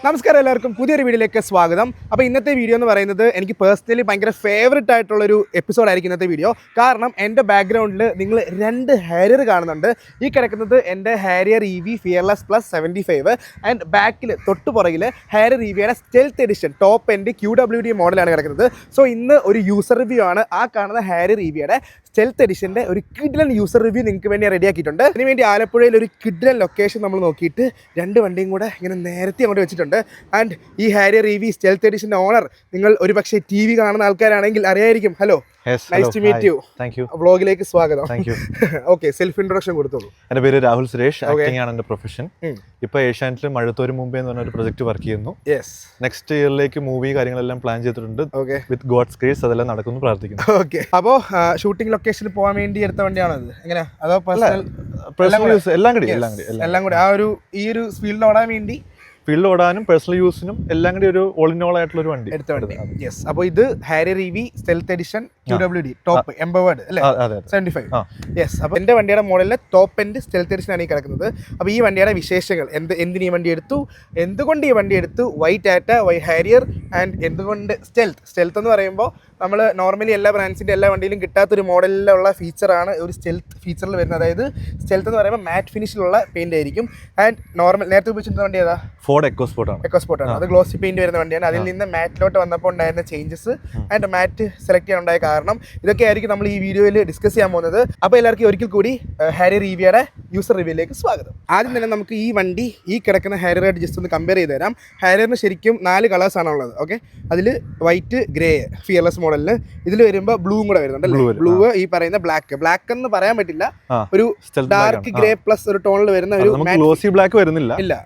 നമസ്കാരം എല്ലാവർക്കും പുതിയൊരു വീഡിയോയിലേക്ക് സ്വാഗതം. അപ്പോൾ ഇന്നത്തെ വീഡിയോ എന്ന് പറയുന്നത് എനിക്ക് പേഴ്സണലി ഭയങ്കര ഫേവറേറ്റ് ആയിട്ടുള്ളൊരു എപ്പിസോഡായിരിക്കും ഇന്നത്തെ വീഡിയോ. കാരണം എൻ്റെ ബാക്ക്ഗ്രൗണ്ടിൽ നിങ്ങൾ രണ്ട് ഹാരിയർ കാണുന്നുണ്ട്. ഈ കിടക്കുന്നത് എൻ്റെ Harrier EV fearless plus 75 and ബാക്കിൽ തൊട്ട് പുറകിൽ ഹാരിയർ EVയുടെ stealth edition top end QWD മോഡലാണ് കിടക്കുന്നത്. സോ ഇന്ന് ഒരു യൂസർ റിവ്യൂ ആണ്. ആ കാണുന്ന ഹാരിയർ EVയുടെ സ്റ്റെൽത്ത് എഡിഷൻ്റെ ഒരു കിഡ്ലൻ യൂസർ റിവ്യൂ നിങ്ങൾക്ക് വേണ്ടി റെഡിയാക്കിയിട്ടുണ്ട്. അതിനുവേണ്ടി ആലപ്പുഴയിൽ ഒരു കിഡ്ലൻ ലൊക്കേഷൻ നമ്മൾ നോക്കിയിട്ട് രണ്ട് വണ്ടിയും കൂടെ ഇങ്ങനെ നേരത്തെ അങ്ങോട്ട് വെച്ചിട്ടുണ്ട്. ആൻഡ് ഈ ഹാരിയർ EV സ്റ്റെൽത്ത് എഡിഷൻ്റെ ഓണർ നിങ്ങൾ ഒരുപക്ഷെ TV കാണുന്ന ആൾക്കാരാണെങ്കിൽ അറിയായിരിക്കും. Hello, nice to meet you. Thank you. വ്ളോഗിലേക്ക് സ്വാഗതം. Thank you. Okay, self introduction കൊടുത്തോളൂ. എൻ്റെ പേര് രാഹുൽ സുരേഷ്. ആക്ടിംഗ് ആണ് എൻ്റെ പ്രൊഫഷൻ. ഇപ്പോൾ ഏഷ്യാനെറ്റിൽ മഴത്തോര് മുമ്പേ എന്ന് പറഞ്ഞ ഒരു പ്രൊജക്ട് വർക്ക് ചെയ്യുന്നു. നെക്സ്റ്റ് ഇയറിലേക്ക് മൂവി കാര്യങ്ങളെല്ലാം പ്ലാൻ ചെയ്തിട്ടുണ്ട്. വിത്ത് ഗോഡ്സ് ഗ്രേസ് അതെല്ലാം നടക്കുന്നു പ്രാർത്ഥിക്കുന്നു. ഓക്കെ, അപ്പോൾ ഷൂട്ടിംഗ് ലൊക്കേഷനിൽ പോകാൻ വേണ്ടി എടുത്ത വണ്ടിയാണോ ഇത്? എങ്ങനെയാ? അതോ എല്ലാം കൂടി ആ ഒരു ഈ ഒരു ഫീൽഡിൽ ഓടാൻ വേണ്ടി ഫീൽഡ് ഓടാനും പേഴ്സണൽ യൂസിനും എല്ലാം കൂടി ഒരു ഓൾ ഇൻ ഓൾ ആയിട്ടുള്ള ഒരു വണ്ടി എടുത്ത വണ്ടി. യെസ്, അപ്പോൾ ഇത് Harrier EV stealth edition QWD top empowered അല്ലേ, 75. യെസ്, അപ്പോൾ എൻ്റെ വണ്ടിയുടെ മോഡലിലെ ടോപ്പ് എൻഡ് സ്റ്റെൽത്ത് എഡിഷൻ ആണ് ഈ കിടക്കുന്നത്. അപ്പോൾ ഈ വണ്ടിയുടെ വിശേഷങ്ങൾ, എന്തിന് ഈ വണ്ടി എടുത്തു, എന്തുകൊണ്ട് ഈ വണ്ടി എടുത്തു, why Tata, why Harrier and എന്തുകൊണ്ട് സ്റ്റെൽത്ത് എന്ന് പറയുമ്പോൾ നമ്മൾ നോർമലി എല്ലാ ബ്രാൻഡ്സിൻ്റെ എല്ലാ വണ്ടിയിലും കിട്ടാത്തൊരു മോഡലിലുള്ള ഫീച്ചറാണ് ഒരു സ്റ്റെൽത്ത് ഫീച്ചറിൽ വരുന്നത്. അതായത് സ്റ്റെൽത്ത് എന്ന് പറയുമ്പോൾ മാറ്റ് ഫിനിഷിലുള്ള പെയിൻ്റ് ആയിരിക്കും. ആൻഡ് നോർമൽ നേരത്തെ ഉപയോഗിച്ചിരുന്ന വണ്ടി ഏതാ? ഫോർഡ് എക്കോസ്പോർട്ട് ആണ്. അത് ഗ്ലോസി പെയിന്റ് വരുന്ന വണ്ടിയാണ്. അതിൽ നിന്ന് മാറ്റിലോട്ട് വന്നപ്പോൾ ഉണ്ടായിരുന്ന ചേഞ്ചസ് ആൻഡ് മാറ്റ് സെലക്ട് ചെയ്യാൻ ഉണ്ടായ കാരണം ഇതൊക്കെ ആയിരിക്കും നമ്മൾ ഈ വീഡിയോയിൽ ഡിസ്കസ് ചെയ്യാൻ പോകുന്നത്. അപ്പോൾ എല്ലാവർക്കും ഒരിക്കൽ കൂടി ഹാരിയർ EVയുടെ യൂസർ റിവ്യൂയിലേക്ക് സ്വാഗതം. ആദ്യം തന്നെ നമുക്ക് ഈ വണ്ടി ഈ കിടക്കുന്ന ഹാരിയറായിട്ട് ജസ്റ്റ് ഒന്ന് കമ്പയർ ചെയ്ത് തരാം. ഹാരിയറിന് ശരിക്കും 4 കളേഴ്സാണ് ഉള്ളത്. ഓക്കെ, അതിൽ വൈറ്റ്, ഗ്രേ ഫിയർലെസ് മോഡലിന്, ഇതിൽ വരുമ്പോൾ ബ്ലൂവും കൂടെ വരുന്നുണ്ട്. ബ്ലൂ, ഈ പറയുന്ന ബ്ലാക്ക് എന്ന് പറയാൻ പറ്റില്ല, ഒരു ഡാർക്ക് ഗ്രേ പ്ലസ് ഒരു ടോണിൽ വരുന്ന ഒരു ഗ്ലോസി ബ്ലാക്ക് വരുന്നില്ല.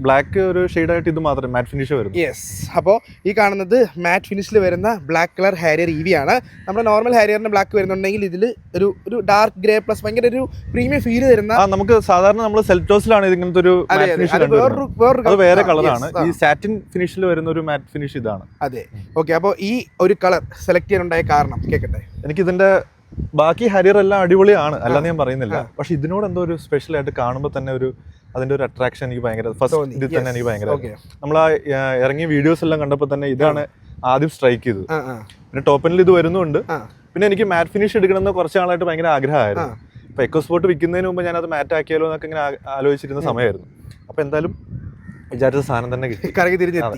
ബ്ലാക്ക് ഒരു ഷെയ്ഡായിട്ട് ഇത് മാത്രം മാറ്റ് ഫിനിഷ് വരുന്നു. യെസ്, അപ്പോൾ ഈ കാണുന്നത് മാറ്റ് ഫിനിഷിൽ വരുന്ന ബ്ലാക്ക് കളർ ഹാരിയർ EV ആണ്. നമ്മുടെ നോർമൽ ഹാരിയറിന് ബ്ലാക്ക് വരുന്നുണ്ടെങ്കിൽ ഇതിൽ ഒരു ഡാർക്ക് ഗ്രേ പ്ലസ് ഭയങ്കര ഒരു പ്രീമിയം ഫീൽ തരുന്ന, നമുക്ക് സാധാരണ നമ്മൾ സെൽറ്റോസിലാണ് ഇങ്ങനത്തെ ഒരു വേറെ കളറാണ്. ഈ സാറ്റിൻ ഫിനിഷിൽ വരുന്ന ഒരു മാറ്റ് ഫിനിഷ് ഇതാണ്. അതെ, ഓക്കെ. അപ്പോൾ ഈ ഒരു കളർ സെലക്ട് ചെയ്യാനുണ്ടായ കാരണം കേൾക്കട്ടെ. എനിക്കിതിന്റെ ബാക്കി ഹാരിയർ എല്ലാം അടിപൊളിയാണ്, അല്ലാന്ന് ഞാൻ പറയുന്നില്ല. പക്ഷെ ഇതിനോട് എന്തോ ഒരു സ്പെഷ്യൽ ആയിട്ട് കാണുമ്പോൾ തന്നെ അതിന്റെ ഒരു അട്രാക്ഷൻ എനിക്ക് ഭയങ്കര ഫസ്റ്റ് ഇതിൽ തന്നെ എനിക്ക് ഭയങ്കര. നമ്മൾ ആ ഇറങ്ങിയ വീഡിയോസ് എല്ലാം കണ്ടപ്പോൾ തന്നെ ഇതാണ് ആദ്യം സ്ട്രൈക്ക് ചെയ്തത്. പിന്നെ ടോപ്പനിൽ ഇത് വരുന്നുണ്ട്. പിന്നെ എനിക്ക് മാറ്റ് ഫിനിഷ് എടുക്കണമെന്ന് കുറച്ച് നാളായിട്ട് ഭയങ്കര ആഗ്രഹമായിരുന്നു. ഇപ്പൊ എക്കോസ്പോർട്ട് വിൽക്കുന്നതിന് മുമ്പ് ഞാനത് മാറ്റ് ആക്കിയാലോ എന്നൊക്കെ ഇങ്ങനെ ആലോചിച്ചിരുന്ന സമയമായിരുന്നു. അപ്പൊ എന്തായാലും വിചാരിച്ച സാധനം തന്നെ കിട്ടി, കറങ്ങി തിരിഞ്ഞെത്തി.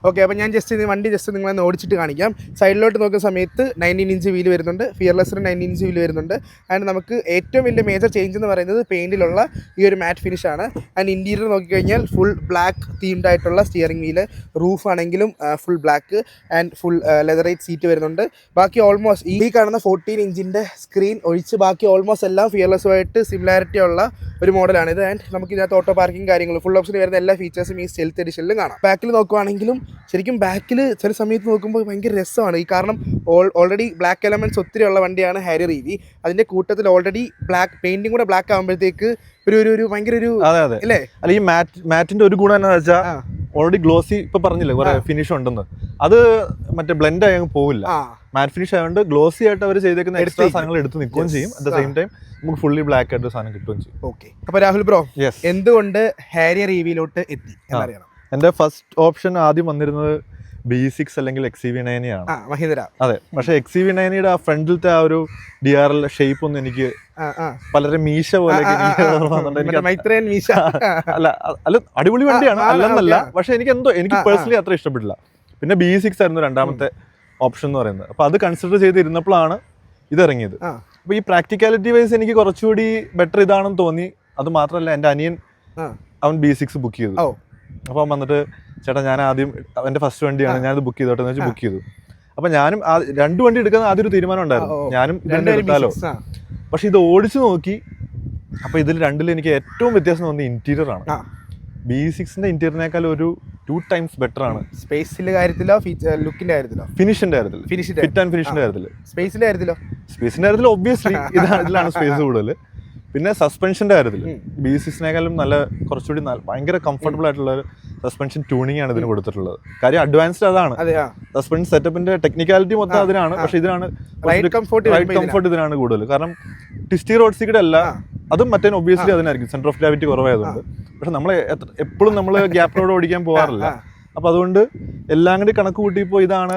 ഓക്കെ, അപ്പോൾ ഞാൻ വണ്ടി നിങ്ങളെ ഓടിച്ചിട്ട് കാണിക്കാം. സൈഡിലോട്ട് നോക്കുന്ന സമയത്ത് 19 ഇഞ്ച് വീല് വരുന്നുണ്ട്, ഫിയർലെസ്സിന് 19 ഇഞ്ച് വീല് വരുന്നുണ്ട്. ആൻഡ് നമുക്ക് ഏറ്റവും വലിയ മേജർ ചേഞ്ച് എന്ന് പറയുന്നത് പെയിൻറ്റിലുള്ള ഈ ഒരു മാറ്റ് ഫിനിഷ് ആണ്. ആൻഡ് ഇൻറ്റീരിയർ നോക്കിക്കഴിഞ്ഞാൽ ഫുൾ ബ്ലാക്ക് തീംഡ് ആയിട്ടുള്ള സ്റ്റിയറിംഗ് വീല്, റൂഫ് ആണെങ്കിലും full black and full leatherette seat വരുന്നുണ്ട്. ബാക്കി ഓൾമോസ്റ്റ് ഈ കാണുന്ന 14 ഇഞ്ചിൻ്റെ സ്ക്രീൻ ഒഴിച്ച് ബാക്കി ഓൾമോസ്റ്റ് എല്ലാം ഫിയർലെസ്സുമായിട്ട് സിമിലാരിറ്റി ഉള്ള ഒരു മോഡലാണിത്. ആൻഡ് നമുക്ക് ഇതിനകത്ത് ഓട്ടോ പാർക്കിംഗ് കാര്യങ്ങൾ ഫുൾ ഓപ്ഷൻ വരുന്ന എല്ലാ ഫീച്ചേഴ്സും ഈ സ്റ്റെൽത്ത് എഡിഷനിലും കാണാം. ബാക്കിൽ നോക്കുവാണെങ്കിലും ശരിക്കും ബാക്കിൽ ചില സമയത്ത് നോക്കുമ്പോൾ ഭയങ്കര രസമാണ്. ഈ കാരണം ഓൾറെഡി ബ്ലാക്ക് എലമെന്റ്സ് ഒത്തിരി ഉള്ള വണ്ടിയാണ് ഹാരിയർ EV. അതിന്റെ കൂട്ടത്തിൽ ഓൾറെഡി ബ്ലാക്ക് പെയിന്റിംഗ് കൂടെ ബ്ലാക്ക് ആകുമ്പോഴത്തേക്ക് ഒരു ഭയങ്കര ഒരു അല്ലേ. അല്ല, ഈ മാറ്റിന്റെ ഒരു ഗുണം എന്താണെന്ന് വെച്ചാൽ ഓൾറെഡി ഗ്ലോസി ഇപ്പൊ പറഞ്ഞില്ലേ കുറെ ഫിനിഷ് ഉണ്ടെന്ന്, അത് മറ്റേ ബ്ലെൻഡ് ആയി അങ്ങ് പോവില്ല. മാറ്റ് ഫിനിഷ് ആയതുകൊണ്ട് ഗ്ലോസി ആയിട്ട് അവർ ചെയ്തേക്കുന്ന എക്സ്ട്രാ സാധനങ്ങൾ എടുത്ത് നിൽക്കുകയും ചെയ്യും. അറ്റ് ദ സെയിം ടൈം നമുക്ക് ഫുള്ളി ബ്ലാക്ക് ആയിട്ട് സാധനം കിട്ടുകയും ചെയ്യും. ഓക്കെ, അപ്പോൾ രാഹുൽ ബ്രോ, എന്തുകൊണ്ട് ഹാരിയർ EVയിലോട്ട് എത്തി എന്നറിയണം. എന്റെ ഫസ്റ്റ് ഓപ്ഷൻ ആദ്യം വന്നിരുന്നത് B6 അല്ലെങ്കിൽ XCV90 ആണ്, മഹീന്ദ്ര. അതെ, പക്ഷെ XCV90യുടെ ആ ഫ്രണ്ടിലത്തെ ആ ഒരു DRL ഷേപ്പ് ഒന്നും എനിക്ക് പലരെ മീശ പോലെ അല്ല അടിപൊളി വണ്ടിയാണ്, അല്ലെന്നല്ല. പക്ഷെ എനിക്ക് പേഴ്സണലി അത്ര ഇഷ്ടപ്പെട്ടില്ല. പിന്നെ B6 ആയിരുന്നു രണ്ടാമത്തെ ഓപ്ഷൻ എന്ന് പറയുന്നത്. അപ്പൊ അത് കൺസിഡർ ചെയ്തിരുന്നപ്പോഴാണ് ഇത് ഇറങ്ങിയത്. അപ്പൊ ഈ പ്രാക്ടിക്കാലിറ്റി വൈസ് എനിക്ക് കുറച്ചുകൂടി ബെറ്റർ ഇതാണെന്ന് തോന്നി. അത് മാത്രമല്ല, എൻ്റെ അനിയൻ അവൻ B6 ബുക്ക് ചെയ്തു. അപ്പൊ അവൻ വന്നിട്ട്, ചേട്ടാ ഞാൻ ആദ്യം എൻ്റെ ഫസ്റ്റ് വണ്ടിയാണ്, ഞാനത് ബുക്ക് ചെയ്തോട്ടെ എന്ന് വെച്ച് ബുക്ക് ചെയ്തു. അപ്പൊ ഞാനും 2 വണ്ടി എടുക്കുന്ന ആദ്യം ഒരു തീരുമാനം ഉണ്ടായിരുന്നു, ഞാനും 2 എടുത്താലോ. പക്ഷെ ഇത് ഓടിച്ചു നോക്കി, അപ്പൊ ഇതിൽ 2 എനിക്ക് ഏറ്റവും വ്യത്യാസം തോന്നിയ ഇന്റീരിയർ ആണ്. B6ന്റെ ഇന്റീരിയറിനേക്കാൾ ഒരു 2 times ബെറ്റർ ആണ്. സ്പേസിന്റെ കാര്യത്തിലോ ലുക്കിന്റെ കാര്യത്തിലോ ഫിനിഷിന്റെ കാര്യത്തിൽ, ഫിറ്റ് ആൻഡ് ഫിനിഷിന്റെ കാര്യത്തിൽ. സ്പേസിന്റെ കാര്യത്തിൽ ഒബ്വിയസ്ലി ഇതിലാണ് സ്പേസ് കൂടുതൽ. പിന്നെ സസ്പെൻഷന്റെ കാര്യത്തിൽ B6നേക്കാളും കുറച്ചുകൂടി ഭയങ്കര കംഫർട്ടബിൾ ആയിട്ടുള്ള സസ്പെൻഷൻ ട്യൂണിംഗ് ആണ് ഇതിന് കൊടുത്തിട്ടുള്ളത്. കാര്യം അഡ്വാൻസ്ഡ് അതാണ്. സസ്പെൻഷൻ സെറ്റപ്പിന്റെ ടെക്നിക്കാലിറ്റി മൊത്തം അതിനാണ്. പക്ഷെ ഇതിനാണ് റൈഡ് കംഫർട്ട് ഇതിനാണ് കൂടുതൽ. കാരണം ട്വിസ്റ്റി റോഡ് സീഡ് അല്ല, അതും മറ്റേ ഒബ്വിയസ്ലി അതിനായിരിക്കും, സെന്റർ ഓഫ് ഗ്രാവിറ്റി കുറവായതുകൊണ്ട്. പക്ഷെ നമ്മൾ എപ്പോഴും നമ്മൾ ഗ്യാപ്പ് റോഡ് ഓടിക്കാൻ പോകാറില്ല. അപ്പോൾ അതുകൊണ്ട് എല്ലാം കൂടി കണക്ക് കൂട്ടിയപ്പോൾ ഇതാണ്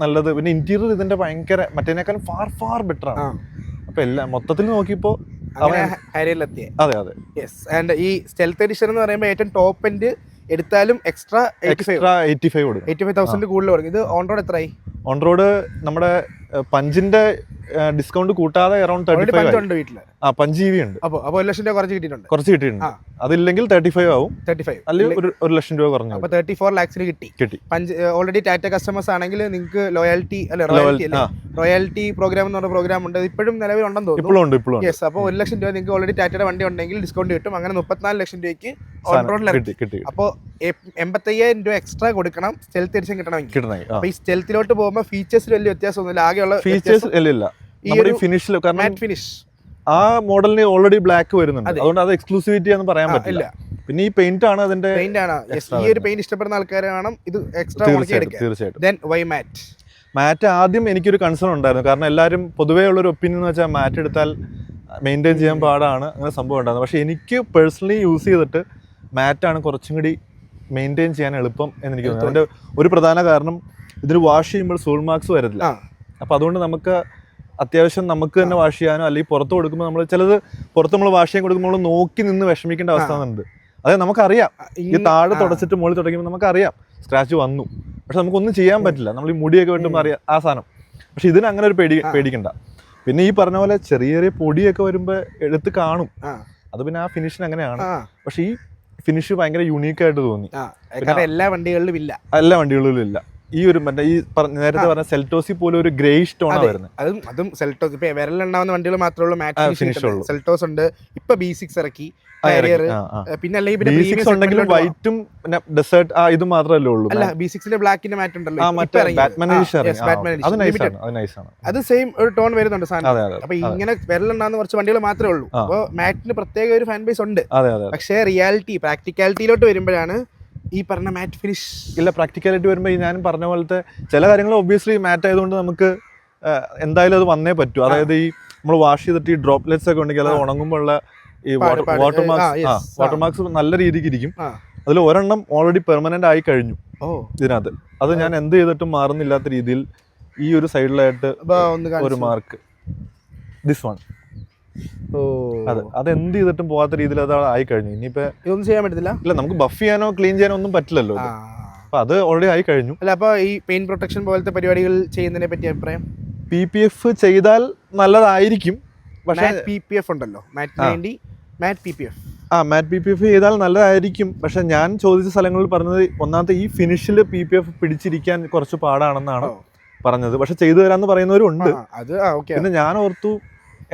നല്ലത്. പിന്നെ ഇന്റീരിയർ ഇതിന്റെ ഭയങ്കര മറ്റേനേക്കാളും ഫാർ ഫാർ ബെറ്റർ ആണ്. അപ്പൊ എല്ലാം മൊത്തത്തിൽ നോക്കിയപ്പോൾ അതെ അതെ. ആൻഡ് ഈ സ്റ്റെൽത്ത് എഡിഷൻ എന്ന് പറയുമ്പോൾ ഏറ്റവും ടോപ്പ് എൻഡ് എടുത്താലും എക്സ്ട്രാ 85 കൊടുക്കും, 85,000 കൂടുതൽ കൊടുക്കും. ഇത് ഓൺ റോഡ് എത്രയായി? ഓൺ റോഡ് നമ്മുടെ പഞ്ചിന്റെ ഡിസ്കൗണ്ട് കൂട്ടാതെ അറൌണ്ട് 35 ഉണ്ട് വീട്ടില്. പഞ്ച് EV ഉണ്ട്. അപ്പോൾ 1 ലക്ഷം രൂപ കുറച്ച് കിട്ടിയിട്ടുണ്ട്. അതില്ലെങ്കിൽ 35 ആവും, 35 അല്ലെങ്കിൽ 1 ലക്ഷം രൂപ കുറഞ്ഞു. അപ്പോൾ 34 lakhs കിട്ടി. പഞ്ച് ഓൾറെഡി ടാറ്റ കസ്റ്റമേഴ്സ് ആണെങ്കിൽ നിങ്ങൾക്ക് റോയാലിറ്റി പ്രോഗ്രാം എന്ന് പറഞ്ഞ പ്രോഗ്രാം ഉണ്ട്, ഇപ്പോഴും നിലവിലുണ്ടെന്ന് തോന്നുന്നു. ഇപ്പോഴും യെസ്. അപ്പോൾ 1 ലക്ഷം രൂപ നിങ്ങൾക്ക് ഓൾറെഡി ടാറ്റയുടെ വണ്ടി ഉണ്ടെങ്കിൽ ഡിസ്കൗണ്ട് കിട്ടും. അങ്ങനെ 34 ലക്ഷം രൂപയ്ക്ക് ഓൺ റോഡിൽ കിട്ടി. അപ്പോൾ 85,000 രൂപ എക്സ്ട്രാ കൊടുക്കണം സ്റ്റെൽത്ത് എഡിഷൻ കിട്ടണമെങ്കിൽ. അപ്പോൾ ഈ സ്റ്റെൽത്തിലോട്ട് പോകുമ്പോൾ ഫീച്ചേഴ്സിൽ വലിയ വ്യത്യാസമൊന്നുമില്ല. ആകെയുള്ള ഫീച്ചേഴ്സ് ഇല്ല, ഫിനിഷിൽ ഫിനിഷ് ആ മോഡലിന് ഓൾറെഡി ബ്ലാക്ക് വരുന്നുണ്ട്, അതുകൊണ്ട് അത് എക്സ്ക്ലൂസിവിറ്റി എന്ന് പറയാൻ പറ്റില്ല. പിന്നെ ഈ പെയിന്റ് ആണ് അതിന്റെ ഈ ഒരു പെയിന്റ് ഇഷ്ടപ്പെടുന്ന ആൾക്കാരാണ് ഇത് എക്സ്ട്രാ തീർച്ചയായിട്ടും. മാറ്റ് ആദ്യം എനിക്കൊരു കൺസേൺ ഉണ്ടായിരുന്നു, കാരണം എല്ലാവരും പൊതുവേ ഉള്ളൊരു ഒപ്പീനിയൻ എന്ന് വെച്ചാൽ മാറ്റ് എടുത്താൽ മെയിൻറ്റെയിൻ ചെയ്യാൻ പാടാണ്, അങ്ങനെ സംഭവം ഉണ്ടായിരുന്നു. പക്ഷെ എനിക്ക് പേഴ്സണലി യൂസ് ചെയ്തിട്ട് മാറ്റാണ് കുറച്ചും കൂടി മെയിൻറ്റെയിൻ ചെയ്യാൻ എളുപ്പം എന്ന് എനിക്ക് തോന്നുന്നു. അതിന്റെ ഒരു പ്രധാന കാരണം ഇതിന് വാഷ് ചെയ്യുമ്പോൾ സോൾ മാർക്സ് വരില്ല. അപ്പോൾ അതുകൊണ്ട് നമുക്ക് അത്യാവശ്യം നമുക്ക് തന്നെ വാഷ് ചെയ്യാനോ അല്ലെങ്കിൽ പുറത്ത് കൊടുക്കുമ്പോൾ നമ്മൾ ചിലത് പുറത്ത് നമ്മൾ വാഷ് ചെയ്യാൻ കൊടുക്കുമ്പോൾ നമ്മൾ നോക്കി നിന്ന് വിഷമിക്കേണ്ട അവസ്ഥ ഉണ്ട്. അതായത് നമുക്കറിയാം ഈ താഴെ തുടച്ചിട്ട് മുകളിൽ തുടങ്ങുമ്പോൾ നമുക്കറിയാം സ്ക്രാച്ച് വന്നു, പക്ഷെ നമുക്കൊന്നും ചെയ്യാൻ പറ്റില്ല. നമ്മൾ ഈ മുടിയൊക്കെ വെട്ടുമ്പോൾ അറിയാം ആ സാധനം. പക്ഷെ ഇതിന് അങ്ങനെ ഒരു പേടിക്കണ്ട. പിന്നെ ഈ പറഞ്ഞ പോലെ ചെറിയ ചെറിയ പൊടിയൊക്കെ വരുമ്പോൾ എടുത്ത് കാണും, അത് പിന്നെ ആ ഫിനിഷിന് അങ്ങനെയാണ്. പക്ഷെ ഈ ഫിനിഷ് ഭയങ്കര യൂണീക്കായിട്ട് തോന്നി. എല്ലാ വണ്ടികളിലും ഇല്ല. ഈ ഒരു ഈ നേരത്തെ പറഞ്ഞ സെൽറ്റോസി പോലെ ഒരു ഗ്രേയിഷ് ടോണാണ് വരുന്നത്. അതും സെൽറ്റോസ് ഇപ്പൊ വിരലുണ്ടാവുന്ന വണ്ടികൾ മാത്രമേ ഉള്ളൂ മാറ്റ് ഫിനിഷ് ഉള്ളൂ. സെൽറ്റോസ് ഉണ്ട്, ഇപ്പൊ B6 ഇറക്കി. പിന്നെ ഉണ്ടെങ്കിലും വൈറ്റും പിന്നെ ഡെസേർട്ട് ഇത് മാത്രമല്ലേ ഉള്ളൂ. അല്ല, B6 ബ്ലാക്കിന്റെ മാറ്റ് ഉണ്ടല്ലോ, അത് സെയിം ഒരു ടോൺ വരുന്നുണ്ട് സാധനം. അപ്പൊ ഇങ്ങനെ വിരലുണ്ടാകുന്ന കുറച്ച് വണ്ടികൾ മാത്രമേ ഉള്ളൂ. അപ്പൊ മാറ്റിന് പ്രത്യേക ഒരു ഫാൻ ബേസ് ഉണ്ട്. പക്ഷേ റിയാലിറ്റി പ്രാക്ടിക്കാലിറ്റിയിലോട്ട് വരുമ്പോഴാണ് ഈ പറഞ്ഞ മാറ്റ് ഫിനിഷ് ഇല്ല. പ്രാക്ടിക്കാലിറ്റി വരുമ്പോൾ ഈ ഞാനും പറഞ്ഞ പോലത്തെ ചില കാര്യങ്ങൾ ഒബ്വിയസ്ലി മാറ്റ് ആയതുകൊണ്ട് നമുക്ക് എന്തായാലും അത് വന്നേ പറ്റൂ. അതായത് ഈ നമ്മൾ വാഷ് ചെയ്തിട്ട് ഈ ഡ്രോപ്ലെറ്റ്സ് ഒക്കെ ഉണ്ടെങ്കിൽ അത് ഉണങ്ങുമ്പോൾ ഉള്ള ഈ വാട്ടർ മാർക്സ് നല്ല രീതിക്ക് ഇരിക്കും. അതിൽ ഒരെണ്ണം ഓൾറെഡി പെർമനന്റ് ആയി കഴിഞ്ഞു ഇതിനകത്ത്. അത് ഞാൻ എന്ത് ചെയ്തിട്ടും മാറുന്നില്ലാത്ത രീതിയിൽ ഈ ഒരു സൈഡിലായിട്ട് ഒരു മാർക്ക്, ദിസ് വൺ, അത് എന്ത് ചെയ്തിട്ടും പോകാത്ത രീതിയിൽ അത് ആയി കഴിഞ്ഞു. ഇനിയിപ്പോ ഇതൊന്നും ചെയ്യാൻ പറ്റത്തില്ല. ഇല്ല, നമുക്ക് ബഫ് ചെയ്യാനോ ക്ലീൻ ചെയ്യാനോ ഒന്നും പറ്റില്ലല്ലോ. അപ്പൊ അത് ഓൾറെഡി ആയി കഴിഞ്ഞു. അല്ല, അപ്പൊ ഈ പെയിന്റ് പ്രൊട്ടക്ഷൻ പോലത്തെ പരിപാടികൾ ചെയ്യുന്നതിനെ പറ്റി അഭിപ്രായം? PPF ചെയ്താൽ നല്ലതായിരിക്കും. പക്ഷേ PPF ഉണ്ടല്ലോ, മാറ്റ് PPF ചെയ്താൽ നല്ലതായിരിക്കും. പക്ഷെ ഞാൻ ചോദിച്ച സ്ഥലങ്ങളിൽ പറഞ്ഞത് ഒന്നാമത്തെ ഈ ഫിനിഷിൽ PPF പിടിച്ചിരിക്കാൻ കുറച്ച് പാടാണെന്നാണ് പറഞ്ഞത്. പക്ഷെ ചെയ്തു തരാന്ന് പറയുന്നവരും ഉണ്ട്. പിന്നെ ഞാൻ ഓർത്തു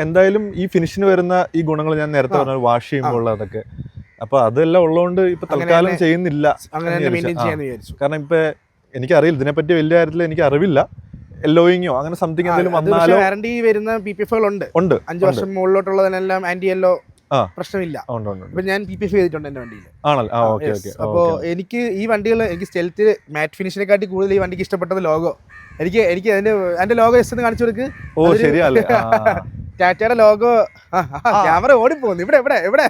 എന്തായാലും ഈ ഫിനിഷിന് വരുന്ന ഈ ഗുണങ്ങൾ ഞാൻ നേരത്തെ പറഞ്ഞ വാഷ് ചെയ്യുമ്പോൾ അതൊക്കെ, അപ്പൊ അതെല്ലാം ഉള്ളതുകൊണ്ട് ഇപ്പൊ തൽക്കാലം ചെയ്യുന്നില്ല. കാരണം ഇപ്പൊ എനിക്കറിയില്ല ഇതിനെപ്പറ്റി വലിയ കാര്യത്തിൽ എനിക്ക് അറിവില്ല. യെല്ലോയിങ്ങോ അങ്ങനെ സംതിങ് എന്തെങ്കിലും വന്നാലോ വാറണ്ടി വരുന്ന PPF ഉണ്ട് 5 വർഷം മുകളിലോട്ടുള്ളതിനെല്ലാം ആന്റി യെല്ലോ പ്രശ്നമില്ല. ഇപ്പൊ ഞാൻ PPF ചെയ്തിട്ടുണ്ട് എന്റെ വണ്ടിയിൽ. അപ്പോ എനിക്ക് ഈ വണ്ടികൾ, എനിക്ക് സ്റ്റെൽത്ത് മാറ്റ് ഫിനിഷിനെക്കാട്ടി കൂടുതൽ ഈ വണ്ടിക്ക് ഇഷ്ടപ്പെട്ടത് ലോഗോ. എനിക്ക് അതിന്റെ ലോഗോ ജസ്റ്റ് ഒന്ന് കാണിച്ചു കൊടുക്ക്. ടാറ്റയുടെ ലോഗോ, ക്യാമറ ഓടിപ്പോന്നു. ഇവിടെ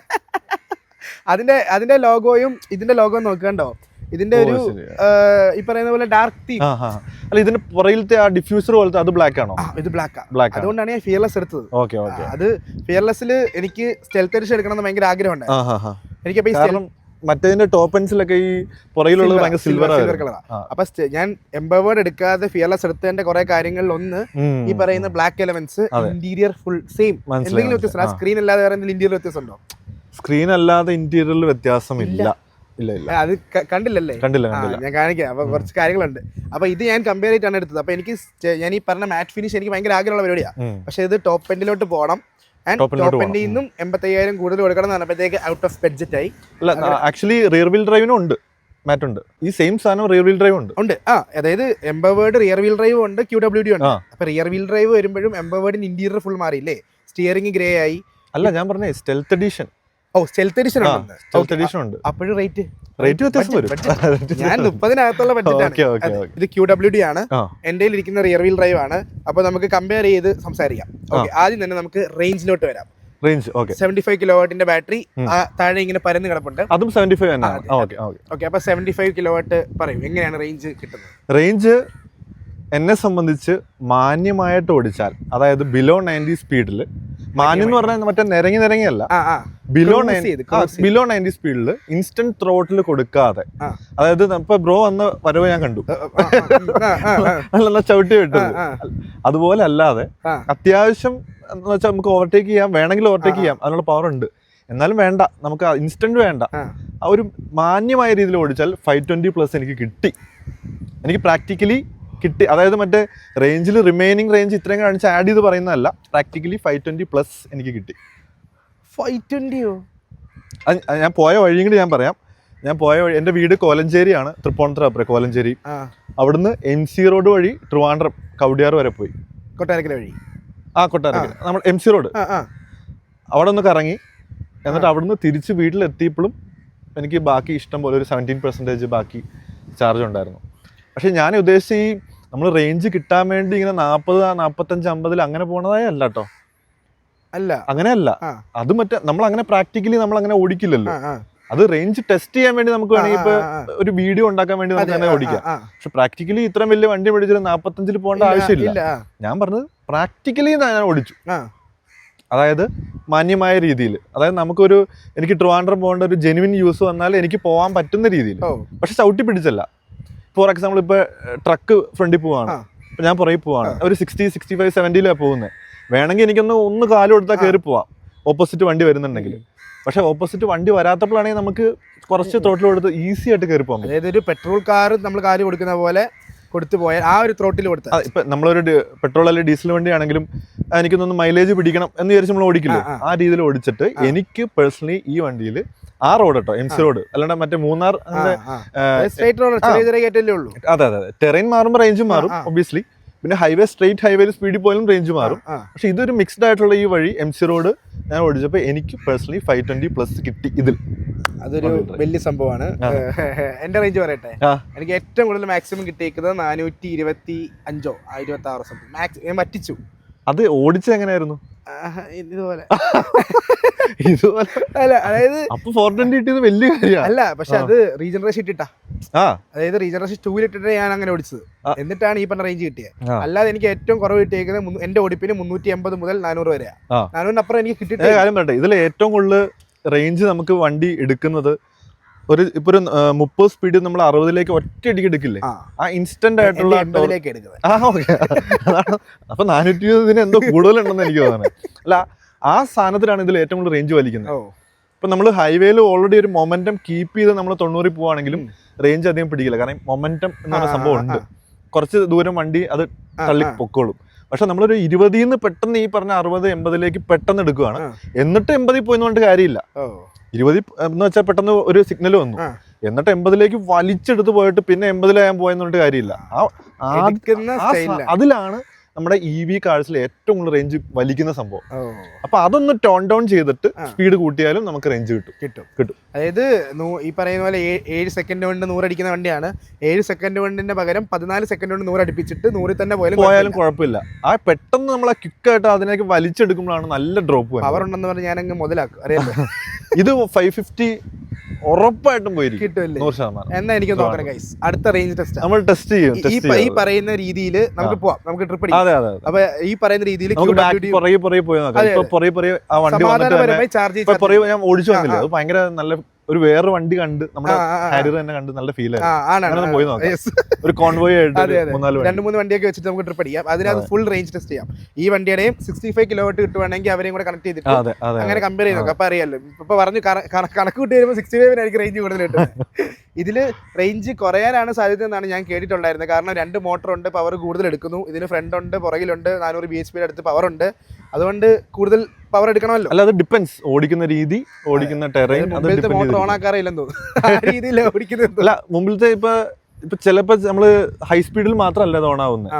അതിന്റെ ലോഗോയും ഇതിന്റെ ലോഗോയും നോക്കണ്ടോ? ഇതിന്റെ ഒരു ഈ പറയുന്ന പോലെ ഡാർക്ക് തീം. അല്ല, ഇതിന്റെ പുറകിലത്തെ ആ ഡിഫ്യൂസർ പോലത്തെ അത് ബ്ലാക്ക് ആണോ? ഇത് ബ്ലാക്ക്. അതുകൊണ്ടാണ് ഞാൻ ഫിയർലെസ് എടുത്തത്. അത് ഫിയർലെസ്സിൽ എനിക്ക് സ്റ്റെൽത്ത് എഡിഷൻ എടുക്കണമെന്ന് ഭയങ്കര ആഗ്രഹം ഉണ്ടായിരുന്നു. എനിക്ക് മറ്റേതിന്റെ ടോപ്പ് എൻസിലൊക്കെ ഈ പുറകിലുള്ളത് ഭയങ്കര സിൽവർ കളറാണ്. അപ്പൊ ഞാൻ എംപവേർഡ് എടുക്കാതെ ഫിയർലെസ് എടുത്തതിന്റെ കുറെ കാര്യങ്ങളിൽ ഒന്ന് ഈ പറയുന്ന black elements, interior full same. എന്തെങ്കിലും വ്യത്യാസം സ്ക്രീൻ അല്ലാതെ വേറെ എന്തെങ്കിലും ഇന്റീരിയർ വ്യത്യാസം ഉണ്ടോ? സ്ക്രീൻ അല്ലാതെ ഇന്റീരിയറിൽ വ്യത്യാസമില്ല. അത് കണ്ടില്ലല്ലേ? ഞാൻ കാണിക്കാം. അപ്പൊ കുറച്ച് കാര്യങ്ങളുണ്ട്. അപ്പൊ ഇത് ഞാൻ കമ്പയർ ചെയ്തിട്ടാണ് എടുത്തത്. അപ്പൊ എനിക്ക് ഞാൻ ഈ പറഞ്ഞ മാറ്റ് ഫിനിഷ് എനിക്ക് ഭയങ്കര ആഗ്രഹമുള്ള പരിപാടിയാണ്. പക്ഷെ ഇത് ടോപ്പ് എൻഡിലോട്ട് പോകണം. ടോപ്പ് എൻഡിൽ നിന്നും 85,000 കൂടുതൽ കൊടുക്കണം എന്ന് പറഞ്ഞപ്പോഴത്തേക്ക് ഔട്ട് ഓഫ് ബഡ്ജറ്റ് ആയി. ആക്ച്വലി റിയർ വീൽ ഡ്രൈവിനും ഉണ്ട് മാറ്റ് ഉണ്ട്. ഈ സെയിം സാധനം റിയർ വീൽ ഡ്രൈവ് ഉണ്ട്. അതായത് എംപവേർഡ് റിയർ വീൽ ഡ്രൈവ് ഉണ്ട്, QWD ഉണ്ട്. അപ്പൊ റിയർ വീൽ ഡ്രൈവ് വരുമ്പോഴും എംപവേർഡിന് ഇന്റീരിയർ ഫുൾ മാറിയില്ലേ? സ്റ്റിയറിംഗ് ഗ്രേ ആയി. അല്ല, ഞാൻ പറഞ്ഞേ സ്റ്റെൽത്ത് എഡിഷൻ. സ്റ്റെൽത്ത് എഡിഷൻ ഉണ്ട്. അപ്പോഴും റേറ്റ് വ്യത്യാസം വരും. ഞാൻ 30,000 ബഡ്ജറ്റാണ്. ഇത് QWD ആണ്. എന്റെ ഇരിക്കുന്ന റിയർ വീൽ ഡ്രൈവ് ആണ്. അപ്പൊ നമുക്ക് കമ്പയർ ചെയ്ത് സംസാരിക്കാം. ആദ്യം തന്നെ നമുക്ക് റേഞ്ചിലോട്ട് വരാം. റേഞ്ച് ഓക്കെ 75 കിലോവാട്ടിന്റെ ബാറ്ററി താഴെ ഇങ്ങനെ പരന്ന് കിടപ്പുണ്ട്. അതും 75 തന്നെയാണ്. Okay okay okay. അപ്പോൾ 75 കിലോവാട്ട് പറയും എങ്ങനെയാണ് റേഞ്ച് കിട്ടുന്നത്? റേഞ്ച് എന്നെ സംബന്ധിച്ച് മാന്യമായിട്ട് ഓടിച്ചാൽ, അതായത് ബിലോ 90 സ്പീഡിൽ, മാന്യം എന്ന് പറഞ്ഞാൽ മറ്റേ നിരങ്ങിയല്ല, ബിലോ 90 സ്പീഡിൽ ഇൻസ്റ്റന്റ് ത്രോട്ടിൽ കൊടുക്കാതെ, അതായത് ഇപ്പൊ ബ്രോ വന്ന വരവ് ഞാൻ കണ്ടു, നല്ല ചവിട്ടി വിട്ടത്, അതുപോലെ അല്ലാതെ അത്യാവശ്യം എന്ന് വെച്ചാൽ നമുക്ക് ഓവർടേക്ക് ചെയ്യാം, വേണമെങ്കിൽ ഓവർടേക്ക് ചെയ്യാം, അതിനുള്ള പവർ ഉണ്ട്. എന്നാലും വേണ്ട, നമുക്ക് ഇൻസ്റ്റന്റ് വേണ്ട, ആ ഒരു മാന്യമായ രീതിയിൽ ഓടിച്ചാൽ 520+ എനിക്ക് കിട്ടി. എനിക്ക് പ്രാക്ടിക്കലി കിട്ടി. അതായത് മറ്റേ റേഞ്ചിൽ റിമൈനിങ് റേഞ്ച് ഇത്രയും കാണിച്ച് ആഡ് ചെയ്ത് പറയുന്നതല്ല, പ്രാക്ടിക്കലി 520+ എനിക്ക് കിട്ടി. 520യോ? ഞാൻ പോയ വഴിയും കൂടി ഞാൻ പറയാം. ഞാൻ പോയ വഴി, എൻ്റെ വീട് കോലഞ്ചേരിയാണ്, തൃപ്പൂണിത്തുറ കോലഞ്ചേരി. അവിടുന്ന് MC റോഡ് വഴി ട്രിവാൻഡ്രം കവടിയാർ വരെ പോയി. കൊട്ടാരക്കര വഴി? കൊട്ടാരക്കര നമ്മൾ MC റോഡ് അവിടെ ഒന്ന് കറങ്ങി, എന്നിട്ട് അവിടുന്ന് തിരിച്ച് വീട്ടിലെത്തിയപ്പോഴും എനിക്ക് ബാക്കി ഇഷ്ടം പോലെ ഒരു 17% ബാക്കി ചാർജ് ഉണ്ടായിരുന്നു. പക്ഷെ ഞാൻ ഉദ്ദേശിച്ച ഈ നമ്മൾ റേഞ്ച് കിട്ടാൻ വേണ്ടി ഇങ്ങനെ 40, 45, 50 അങ്ങനെ പോണതായ അല്ല കേട്ടോ. അല്ല, അങ്ങനെയല്ല. അത് മറ്റേ നമ്മൾ അങ്ങനെ പ്രാക്ടിക്കലി നമ്മൾ അങ്ങനെ ഓടിക്കില്ലല്ലോ. അത് റേഞ്ച് ടെസ്റ്റ് ചെയ്യാൻ വേണ്ടി നമുക്ക് വേണമെങ്കിൽ ഇപ്പൊ ഒരു വീഡിയോ ഉണ്ടാക്കാൻ വേണ്ടി നമുക്ക് തന്നെ ഓടിക്കാം. പക്ഷെ പ്രാക്ടിക്കലി ഇത്രയും വലിയ വണ്ടി മേടിച്ചിട്ട് 45 പോകേണ്ട ആവശ്യമില്ല. ഞാൻ പറഞ്ഞത് പ്രാക്ടിക്കലി ഞാൻ ഓടിച്ചു, അതായത് മാന്യമായ രീതിയിൽ. അതായത് എനിക്ക് ട്രിവാൻഡ്രം പോകേണ്ട ഒരു ജെനുവിൻ യൂസ് വന്നാൽ എനിക്ക് പോകാൻ പറ്റുന്ന രീതിയിൽ, പക്ഷെ ചവിട്ടി പിടിച്ചല്ല. ഫോർ എക്സാമ്പിൾ ഇപ്പൊ ട്രക്ക് ഫ്രണ്ടിൽ പോവാണ്, ഇപ്പൊ ഞാൻ പുറകെ പോവാണ്, ഒരു 60, 65, 70 പോകുന്നത്. വേണമെങ്കിൽ എനിക്കൊന്ന് കാല് കൊടുത്താൽ കയറി പോവാം ഓപ്പോസിറ്റ് വണ്ടി വരുന്നുണ്ടെങ്കിൽ. പക്ഷെ ഓപ്പോസിറ്റ് വണ്ടി വരാത്തപ്പോഴാണെങ്കിൽ നമുക്ക് കുറച്ച് ത്രോട്ടിൽ കൊടുത്ത് ഈസി ആയിട്ട് കയറി പോകാം. അതായത് ഒരു പെട്രോൾ കാർ നമ്മൾ കാല് കൊടുക്കുന്ന പോലെ കൊടുത്തു പോയാൽ ആ ഒരു ത്രോട്ടിൽ കൊടുത്താൽ, ഇപ്പൊ നമ്മളൊരു പെട്രോൾ അല്ലെങ്കിൽ ഡീസൽ വണ്ടി ആണെങ്കിലും എനിക്കൊന്ന് മൈലേജ് പിടിക്കണം എന്ന് വിചാരിച്ച് നമ്മൾ ഓടിക്കില്ലേ, ആ രീതിയിൽ ഓടിച്ചിട്ട് എനിക്ക് പേഴ്സണലി ഈ വണ്ടിയിൽ ആ റോഡ് കേട്ടോ, MC റോഡ് അല്ലാണ്ട് മറ്റേ മൂന്നാർ, അതെ ടെറൈൻ മാറുമ്പോൾ റേഞ്ച് മാറും ഒബ്വിയസ്ലി. പിന്നെ ഹൈവേ, സ്ട്രെയിറ്റ് ഹൈവേയിൽ സ്പീഡിൽ പോയാലും റേഞ്ച് മാറും. പക്ഷെ ഇതൊരു മിക്സ്ഡ് ആയിട്ടുള്ള ഈ വഴി MC റോഡ് ഞാൻ ഓടിച്ചപ്പോൾ എനിക്ക് പേഴ്സണലി 520+ കിട്ടി. ഇതിൽ അതൊരു വലിയ സംഭവമാണ്. എന്റെ റേഞ്ച് പറയട്ടെ, എനിക്ക് ഏറ്റവും കൂടുതൽ മാക്സിമം കിട്ടിയിരിക്കുന്നത് 425 26 സംതിങ് മാക്സിമം ഞാൻ പറ്റിച്ചു. അത് ഓടിച്ചത് എങ്ങനെയായിരുന്നു? ഇതുപോലെ അല്ല, അതായത് അപ്പൊ 420 കിട്ടിയത് വലിയ കാര്യമാണ്. അല്ല, പക്ഷെ അത് റീജനറേഷൻ ഇട്ടിട്ടാ, അതായത് റീജനറേഷൻ 2 ഇട്ടിട്ട് ഞാൻ അങ്ങനെ ഓടിച്ചത്. എന്നിട്ടാണ് ഈ പറഞ്ഞ റേഞ്ച് കിട്ടിയത്. അല്ലാതെ എനിക്ക് ഏറ്റവും കുറവ് കിട്ടിയിരിക്കുന്നത് എന്റെ ഓടിപ്പിന് 380 മുതൽ 400 വരെയാണ്. 400-അപ്പുറം എനിക്ക് കിട്ടിയിട്ട് കാര്യം പറയട്ടെ, ഇതിൽ ഏറ്റവും കൂടുതൽ റേഞ്ച് നമുക്ക് വണ്ടി എടുക്കുന്നത് ഇപ്പൊ ഒരു 30 സ്പീഡിൽ നമ്മൾ 60ലേക്ക് ഒറ്റയടിക്ക് എടുക്കില്ലേ, ആ ഇൻസ്റ്റന്റ് ആയിട്ടുള്ള 80ലേക്ക് എടുക്കുന്നത്. അപ്പൊ 420 എന്തോ കൂടുതലുണ്ടെന്ന് എനിക്ക് തോന്നുന്നത്. അല്ല, ആ സാധനത്തിലാണ് ഇതിൽ ഏറ്റവും കൂടുതൽ റേഞ്ച് വലിക്കുന്നത്. ഇപ്പൊ നമ്മൾ ഹൈവേയിൽ ഓൾറെഡി ഒരു മൊമെന്റം കീപ്പ് ചെയ്ത് നമ്മൾ 90 പോവാണെങ്കിലും റേഞ്ച് അധികം പിടിക്കില്ല. കാരണം മൊമെന്റം എന്ന് പറഞ്ഞ സംഭവം ഉണ്ട്, കുറച്ച് ദൂരം വണ്ടി അത് തള്ളി പൊക്കോളും. പക്ഷെ നമ്മളൊരു 20-ന്ന് പെട്ടെന്ന് ഈ പറഞ്ഞ 60, 80ലേക്ക് പെട്ടെന്ന് എടുക്കുകയാണ്, എന്നിട്ട് 80 പോയെന്ന് പറഞ്ഞിട്ട് കാര്യമില്ല. 20 എന്ന് വെച്ചാൽ പെട്ടെന്ന് ഒരു സിഗ്നൽ വന്നു, എന്നിട്ട് 80ലേക്ക് വലിച്ചെടുത്ത് പോയിട്ട് പിന്നെ 80 പോയെന്ന് പറഞ്ഞിട്ട് കാര്യമില്ല. അതിലാണ് നമ്മുടെ EV കാഴ്സിൽ ഏറ്റവും കൂടുതൽ റേഞ്ച് വലിക്കുന്ന സംഭവം. അപ്പൊ അതൊന്ന് ടോൺ ഡൗൺ ചെയ്തിട്ട് സ്പീഡ് കൂട്ടിയാലും നമുക്ക് റേഞ്ച് കിട്ടും. അതായത് ഈ പറയുന്ന പോലെ 7 സെക്കൻഡ് കൊണ്ട് 100 അടിക്കുന്ന വണ്ടിയാണ്. 7 സെക്കൻഡ് കൊണ്ടിന്റെ പകരം 14 സെക്കൻഡ് കൊണ്ട് 100 അടുപ്പിച്ചിട്ട് 100 തന്നെ പോയാലും കുഴപ്പമില്ല. ആ പെട്ടെന്ന് നമ്മളെ ക്വിക്കായിട്ട് അതിനേക്ക് വലിച്ചെടുക്കുമ്പോഴാണ് നല്ല ഡ്രോപ്പ്. പവർ ഉണ്ടെന്ന് പറഞ്ഞാൽ ഞാനങ്ങ് മുതലാക്കും, അറിയാലോ. ഇത് 550 ഉറപ്പായിട്ടും പോയിരിക്കും, കിട്ടുമല്ലേ? 100%. എന്നാ എനിക്ക് നോക്കണം ഗൈസ്, അടുത്ത റേഞ്ച് ടെസ്റ്റ് നമ്മൾ ടെസ്റ്റ് ചെയ്യും. ഈ പറയുന്ന രീതിയിൽ നമുക്ക് പോവാം, നമുക്ക് ട്രിപ്പ് അടിക്കാം. അപ്പൊ ഈ പറയുന്ന രീതിയിൽ ഞാൻ ഓടിച്ചു വന്നില്ല, അത് ഭയങ്കര നല്ല ഒരു വേറെ വണ്ടി കണ്ട് നമ്മുടെ ഹാരിയർ തന്നെ കണ്ട് നല്ല ഫീൽ ആയിരുന്നു. പോയി നോക്കാം, ഒരു കോൺവോയ് ആയിട്ട് 2-3 വണ്ടിയൊക്കെ വെച്ചിട്ട് നമുക്ക് ട്രിപ്പ് അടിക്കാം. അതിനകത്ത് ഫുൾ റേഞ്ച് ടെസ്റ്റ് ചെയ്യാം. ഈ വണ്ടിയുടെയും 65 കിലോവാട്ട് കിട്ടുവാണെങ്കിൽ അവരെയും കൂടെ കണക്ട് ചെയ്തിട്ട് അങ്ങനെ കമ്പയർ ചെയ്ത് നോക്കാം. അപ്പൊ അറിയാലോ, ഇപ്പൊ പറഞ്ഞു കണക്ക് കൂട്ടി വരുമ്പോൾ 65 റേഞ്ച് കൂടുതൽ കിട്ടുന്നത്. ഇതില് റേഞ്ച് കുറയാനാണ് സാധ്യത എന്നാണ് ഞാൻ കേട്ടിട്ടുണ്ടായിരുന്നത്. കാരണം 2 മോട്ടറുണ്ട്, പവർ കൂടുതൽ എടുക്കുന്നു. ഇതിന് ഫ്രണ്ട് ഉണ്ട്, പുറകിലുണ്ട്, 400 bhp അടുത്ത് പവർ ഉണ്ട്. അതുകൊണ്ട് കൂടുതൽ പവർ എടുക്കണമല്ലോ. അല്ല, അത് ഡിപ്പെൻസ്, ഓടിക്കുന്ന രീതി, ഓടിക്കുന്ന ടെറൈൻ. മോട്ടർ ഓൺ ആക്കാറില്ലെന്ന് തോന്നുന്നു, ആ രീതിയിൽ ഓടിക്കുന്നത്. അല്ല, മുമ്പിലത്തെ ഇപ്പൊ ചിലപ്പോ നമ്മള് ഹൈ സ്പീഡിൽ മാത്രമല്ല ഇത് ഓൺ ആവുന്നത്.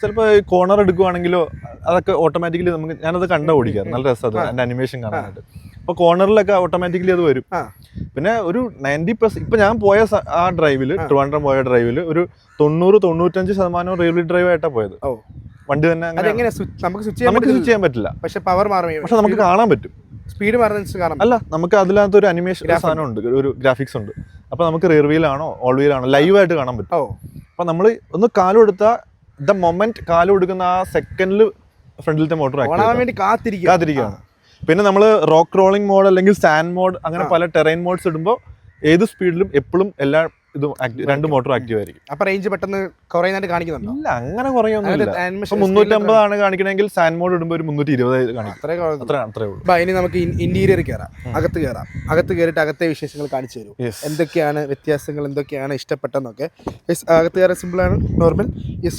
ചിലപ്പോ കോർണർ എടുക്കുവാണെങ്കിലോ അതൊക്കെ ഓട്ടോമാറ്റിക്കലി നമുക്ക്, ഞാനത് കണ്ട ഓടിക്കാം, നല്ല രസം അത് അതിന്റെ അനിമേഷൻ കാണാനായിട്ട്. അപ്പൊ കോർണറിലൊക്കെ ഓട്ടോമാറ്റിക്കലി അത് വരും. പിന്നെ ഒരു 90% ഇപ്പൊ ഞാൻ പോയ ആ ഡ്രൈവില്, ട്രിവാൻഡ്രം പോയ ഡ്രൈവില് ഒരു 90-95% റിയൽ ഡ്രൈവ് ആയിട്ടാ പോയത്. വണ്ടി തന്നെ അങ്ങനെ അതെങ്ങനെ നമുക്ക് സ്വിച്ച് നമുക്ക് സ്വിച്ച് ചെയ്യാൻ പറ്റില്ല, പക്ഷെ പവർ മാറും, പക്ഷെ നമുക്ക് കാണാൻ പറ്റും. സ്പീഡ് മാറുന്ന കാണാം. അല്ല, നമുക്ക് അതിനകത്ത് ഒരു അനിമേഷൻ സാധനം ഉണ്ട്, ഒരു ഗ്രാഫിക്സ് ഉണ്ട്. അപ്പൊ നമുക്ക് റിയർ വീലാണോ ഓൾ വീലാണോ ലൈവായിട്ട് കാണാൻ പറ്റും. അപ്പൊ നമ്മൾ ഒന്ന് കാല് കൊടുത്താൽ ദ മൊമെന്റ് കാല് കൊടുക്കുന്ന ആ സെക്കൻഡിൽ ഫ്രണ്ടിലത്തെ മോട്ടോർ കാത്തിരിക്കുകയാണ്. പിന്നെ നമ്മൾ റോക്ക് റോളിംഗ് മോഡ് അല്ലെങ്കിൽ സാൻഡ് മോഡ് അങ്ങനെ പല ടെറൈൻ മോഡ്സ് ഇടുമ്പോൾ ഏത് സ്പീഡിലും എപ്പോഴും എല്ലാ ഇതും രണ്ട് മോട്ടോർ ആക്റ്റീവ് ആയിരിക്കും. അപ്പൊ റേഞ്ച് പെട്ടെന്ന് കുറയുന്നതായിട്ട് കാണിക്കുന്നുണ്ടോ? ഇല്ല, അങ്ങനെ കുറയൊന്നുമില്ല. 350 ആണ് കാണിക്കണമെങ്കിൽ സാൻഡ് മോഡ് ഇടുമ്പോൾ ഒരു 320 കാണിക്കും. അത്രേ ഉള്ളൂ. ഇനി നമുക്ക് ഇന്റീരിയർ കയറാം, അകത്ത് കയറിയിട്ട് അകത്തെ വിശേഷങ്ങൾ കാണിച്ചു തരും. എന്തൊക്കെയാണ് വ്യത്യാസങ്ങൾ, എന്തൊക്കെയാണ് ഇഷ്ടപ്പെട്ടെന്നൊക്കെ. അകത്ത് കയറാൻ സിമ്പിൾ ആണ്, നോർമൽ.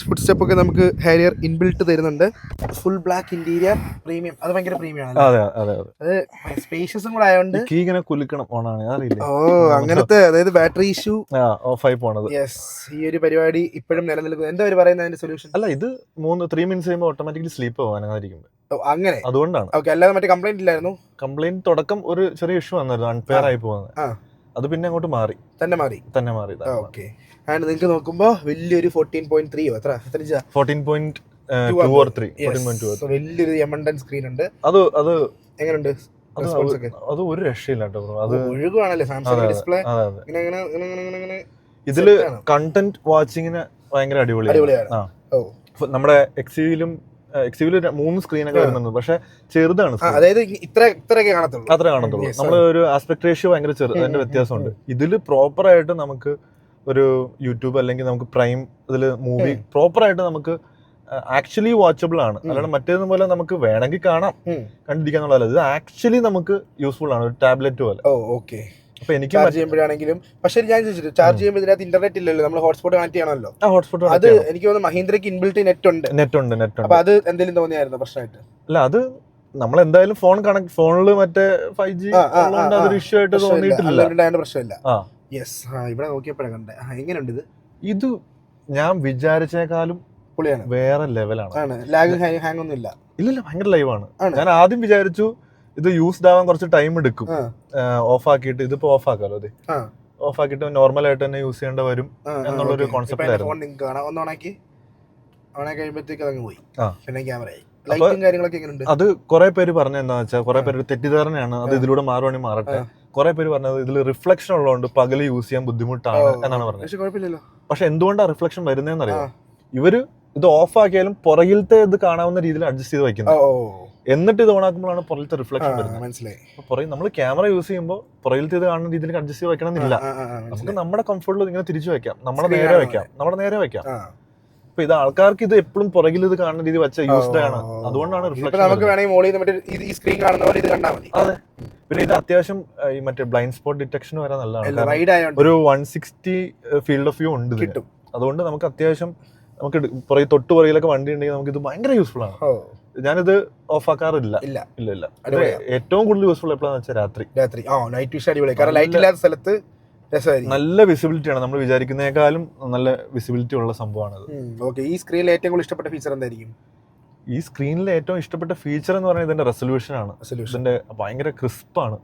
ഫുഡ് സ്റ്റെപ്പ് ഒക്കെ നമുക്ക് ഹാരിയർ ഇൻബിൽട്ട് തരുന്നുണ്ട്. Full black interior, premium. അത് ഭയങ്കര പ്രീമിയം ആണ്. അത് സ്പേഷ്യസും കൂടെ ആയതുകൊണ്ട് കീ ഇങ്ങനെ കുലുക്കണം, ഓണാണ് അറിയില്ല. അങ്ങനത്തെ, അതായത് ബാറ്ററി ഇഷ്യൂ ഓഫായി പോണത്. ഈ ഒരു പരിപാടി ഇപ്പോഴും നിലനിൽക്കുന്നത്. എന്താ അവർ പറയുന്നത് അതിന്റെ സൊല്യൂഷൻ? അല്ല, ഇത് 3 മിനിറ്റ്സ് കഴിയുമ്പോൾ ഓട്ടോമാറ്റിക്കലി സ്ലീപ്പ് പോകാനായിരിക്കും. അങ്ങനെ, അതുകൊണ്ടാണ്. അല്ലാതെ മറ്റേ കംപ്ലൈന്റ് ഇല്ലായിരുന്നു? കംപ്ലൈന്റ് തുടക്കം ഒരു ചെറിയ ഇഷ്യൂ വന്നായിരുന്നു, അൺഫെയർ ആയി പോകുന്നത്. അത് പിന്നെ അങ്ങോട്ട് മാറി. ഓക്കെ. ആൻഡ് നിങ്ങൾക്ക് നോക്കുമ്പോ വലിയൊരു 14.3 എത്ര 14.2 വലിയൊരു എമണ്ടൻ സ്ക്രീൻ ഉണ്ട്. അത് എങ്ങനെയുണ്ട്? അത് ഒരു രക്ഷയില്ല കേട്ടോ. അത് ഒഴുകുവാണല്ലേ സാംസങ് ഡിസ്പ്ലേ. ഇതില് കണ്ടന്റ് വാച്ചിങ്ങിന് ഭയങ്കര അടിപൊളിയാണ്. നമ്മുടെ എക്സിവിലും 3 സ്ക്രീനൊക്കെ വരുന്നുണ്ട്, പക്ഷെ ചെറുതാണ്. അതായത് അത്രേ കാണത്തുള്ളൂ. നമ്മള് ഒരു ആസ്പെക്ട് റേഷ്യോ ഭയങ്കര ചെറുത്, അതിന്റെ വ്യത്യാസമുണ്ട്. ഇതില് പ്രോപ്പർ ആയിട്ട് നമുക്ക് ഒരു യൂട്യൂബ് അല്ലെങ്കിൽ നമുക്ക് പ്രൈം ഇതില് മൂവി പ്രോപ്പർ ആയിട്ട് നമുക്ക് ആക്ച്വലി വാച്ചബിൾ ആണ്. അല്ലാണ്ട് മറ്റേത് പോലെ നമുക്ക് വേണമെങ്കിൽ കാണാം, കണ്ടിരിക്കാന്നുള്ളതല്ല. ഇത് ആക്ച്വലി നമുക്ക് യൂസ്ഫുൾ ആണ്, ഒരു ടാബ്ലറ്റ് പോലെ. അപ്പൊ എനിക്ക് ചാർജ് ചെയ്യുമ്പോഴാണെങ്കിലും. പക്ഷെ ഞാൻ ചോദിച്ചിട്ട്, ചാർജ് ചെയ്യുമ്പോൾ ഇതിനകത്ത് ഇന്റർനെറ്റ് ഇല്ലല്ലോ, നമ്മൾ ഹോട്ട്സ്പോട്ട് കണക്ട് ചെയ്യണമല്ലോ. അത് എനിക്ക് തോന്നുന്നു മഹീന്ദ്രക്ക് ഇൻബിൽറ്റ് നെറ്റ് ഉണ്ട്. അപ്പൊ അത് എന്തെങ്കിലും തോന്നിയായിരുന്നു പ്രശ്നമായിട്ട്? അല്ല, അത് നമ്മൾ എന്തായാലും ഫോണില് മറ്റേ 5G അതൊരു ഇഷ്യൂ ആയിട്ട് തോന്നിയിട്ടില്ല, പ്രശ്നമില്ല. ഇവിടെ നോക്കിയപ്പോഴാണ് കണ്ടേ. എങ്ങനെയുണ്ട് ഇത്? ഇത് ഞാൻ വിചാരിച്ചേക്കാളും വേറെ ലെവലാണ്. ഹാങ് ഒന്നും ഇല്ല. ഭയങ്കര ലൈവാണ്. ഞാൻ ആദ്യം വിചാരിച്ചു ഇത് യൂസ്ഡ് ആവാൻ കുറച്ച് ടൈം എടുക്കും, ഓഫ് ആക്കിയിട്ട്. ഇതിപ്പോ ഓഫ് ആക്കാലോ, അതെ, ഓഫ് ആക്കിയിട്ട് നോർമൽ ആയിട്ട് തന്നെ യൂസ് ചെയ്യേണ്ട വരും എന്നുള്ളൊരു കോൺസെപ്റ്റ് ആയിരുന്നു. അത് കുറെ പേര് പറഞ്ഞ എന്താ വെച്ചാൽ, കുറെ പേര് തെറ്റിദ്ധാരണയാണ്, അത് ഇതിലൂടെ മാറുവാണെങ്കിൽ മാറട്ടെ. കുറെ പേര് പറഞ്ഞത് ഇതിൽ റിഫ്ലക്ഷൻ ഉള്ളതുകൊണ്ട് പകല് യൂസ് ചെയ്യാൻ ബുദ്ധിമുട്ടാണ് എന്നാണ് പറഞ്ഞത്. പക്ഷെ എന്തുകൊണ്ടാണ് റിഫ്ലക്ഷൻ വരുന്നതെന്ന് അറിയാം. ഇവര് ഇത് ഓഫ് ആക്കിയാലും പുറകിലത്തെ ഇത് കാണാവുന്ന രീതിയിൽ അഡ്ജസ്റ്റ് ചെയ്ത് വയ്ക്കുന്നത്. എന്നിട്ട് ഇത് ഓണാക്കുമ്പോഴാണ് പുറകിലത്തെ റിഫ്ലക്ഷൻ വരുന്നത്. നമ്മൾ ക്യാമറ യൂസ് ചെയ്യുമ്പോൾ പുറകിലത്തെ ഇത് കാണുന്ന രീതിയിൽ അഡ്ജസ്റ്റ് ചെയ്ത് വെക്കണമെന്നില്ല. നമുക്ക് നമ്മുടെ കംഫർട്ടിൽ ഇങ്ങനെ തിരിച്ചു വെക്കാം, നമ്മുടെ നേരെ വെക്കാം. അപ്പൊ ഇത് ആൾക്കാർക്ക് ഇത് എപ്പോഴും പുറകിൽ ഇത് കാണുന്ന രീതി വെച്ച യൂസ്ഡ് ആണ്, അതുകൊണ്ടാണ് റിഫ്ലക്ഷൻ. അതെ. പിന്നെ ഇത് അത്യാവശ്യം ഈ മറ്റേ ബ്ലൈൻഡ് സ്പോട്ട് ഡിറ്റക്ഷൻ വരാൻ നല്ലതാണ്. ഒരു 160 ഫീൽഡ് ഓഫ് വ്യൂ ഉണ്ട് ഇതിന്. അതുകൊണ്ട് നമുക്ക് അത്യാവശ്യം നമുക്ക് തൊട്ട് പുറകിലൊക്കെ വണ്ടി ഉണ്ടെങ്കിൽ നമുക്ക് ഇത് ഭയങ്കര യൂസ്ഫുൾ ആണ്. ഞാനിത് ഓഫ് ആക്കാറില്ല. ഏറ്റവും കൂടുതൽ യൂസ്ഫുൾ എപ്പോഴാന്ന് വെച്ചാൽ രാത്രി. നല്ല വിസിബിലിറ്റി ആണ്, നമ്മൾ വിചാരിക്കുന്നേക്കാളും നല്ല വിസിബിലിറ്റി ഉള്ള സംഭവമാണ്. ഈ സ്ക്രീനിൽ ഏറ്റവും കൂടുതൽ ഇഷ്ടപ്പെട്ട ഫീച്ചർ എന്തായിരിക്കും? ഈ സ്ക്രീനിലെ ഏറ്റവും ഇഷ്ടപ്പെട്ട ഫീച്ചർ എന്ന് പറയുന്നത് ഇതിന്റെ റെസൊല്യൂഷൻ ആണ്. ഇതിന്റെ ഭയങ്കര ക്രിസ്പാണ്.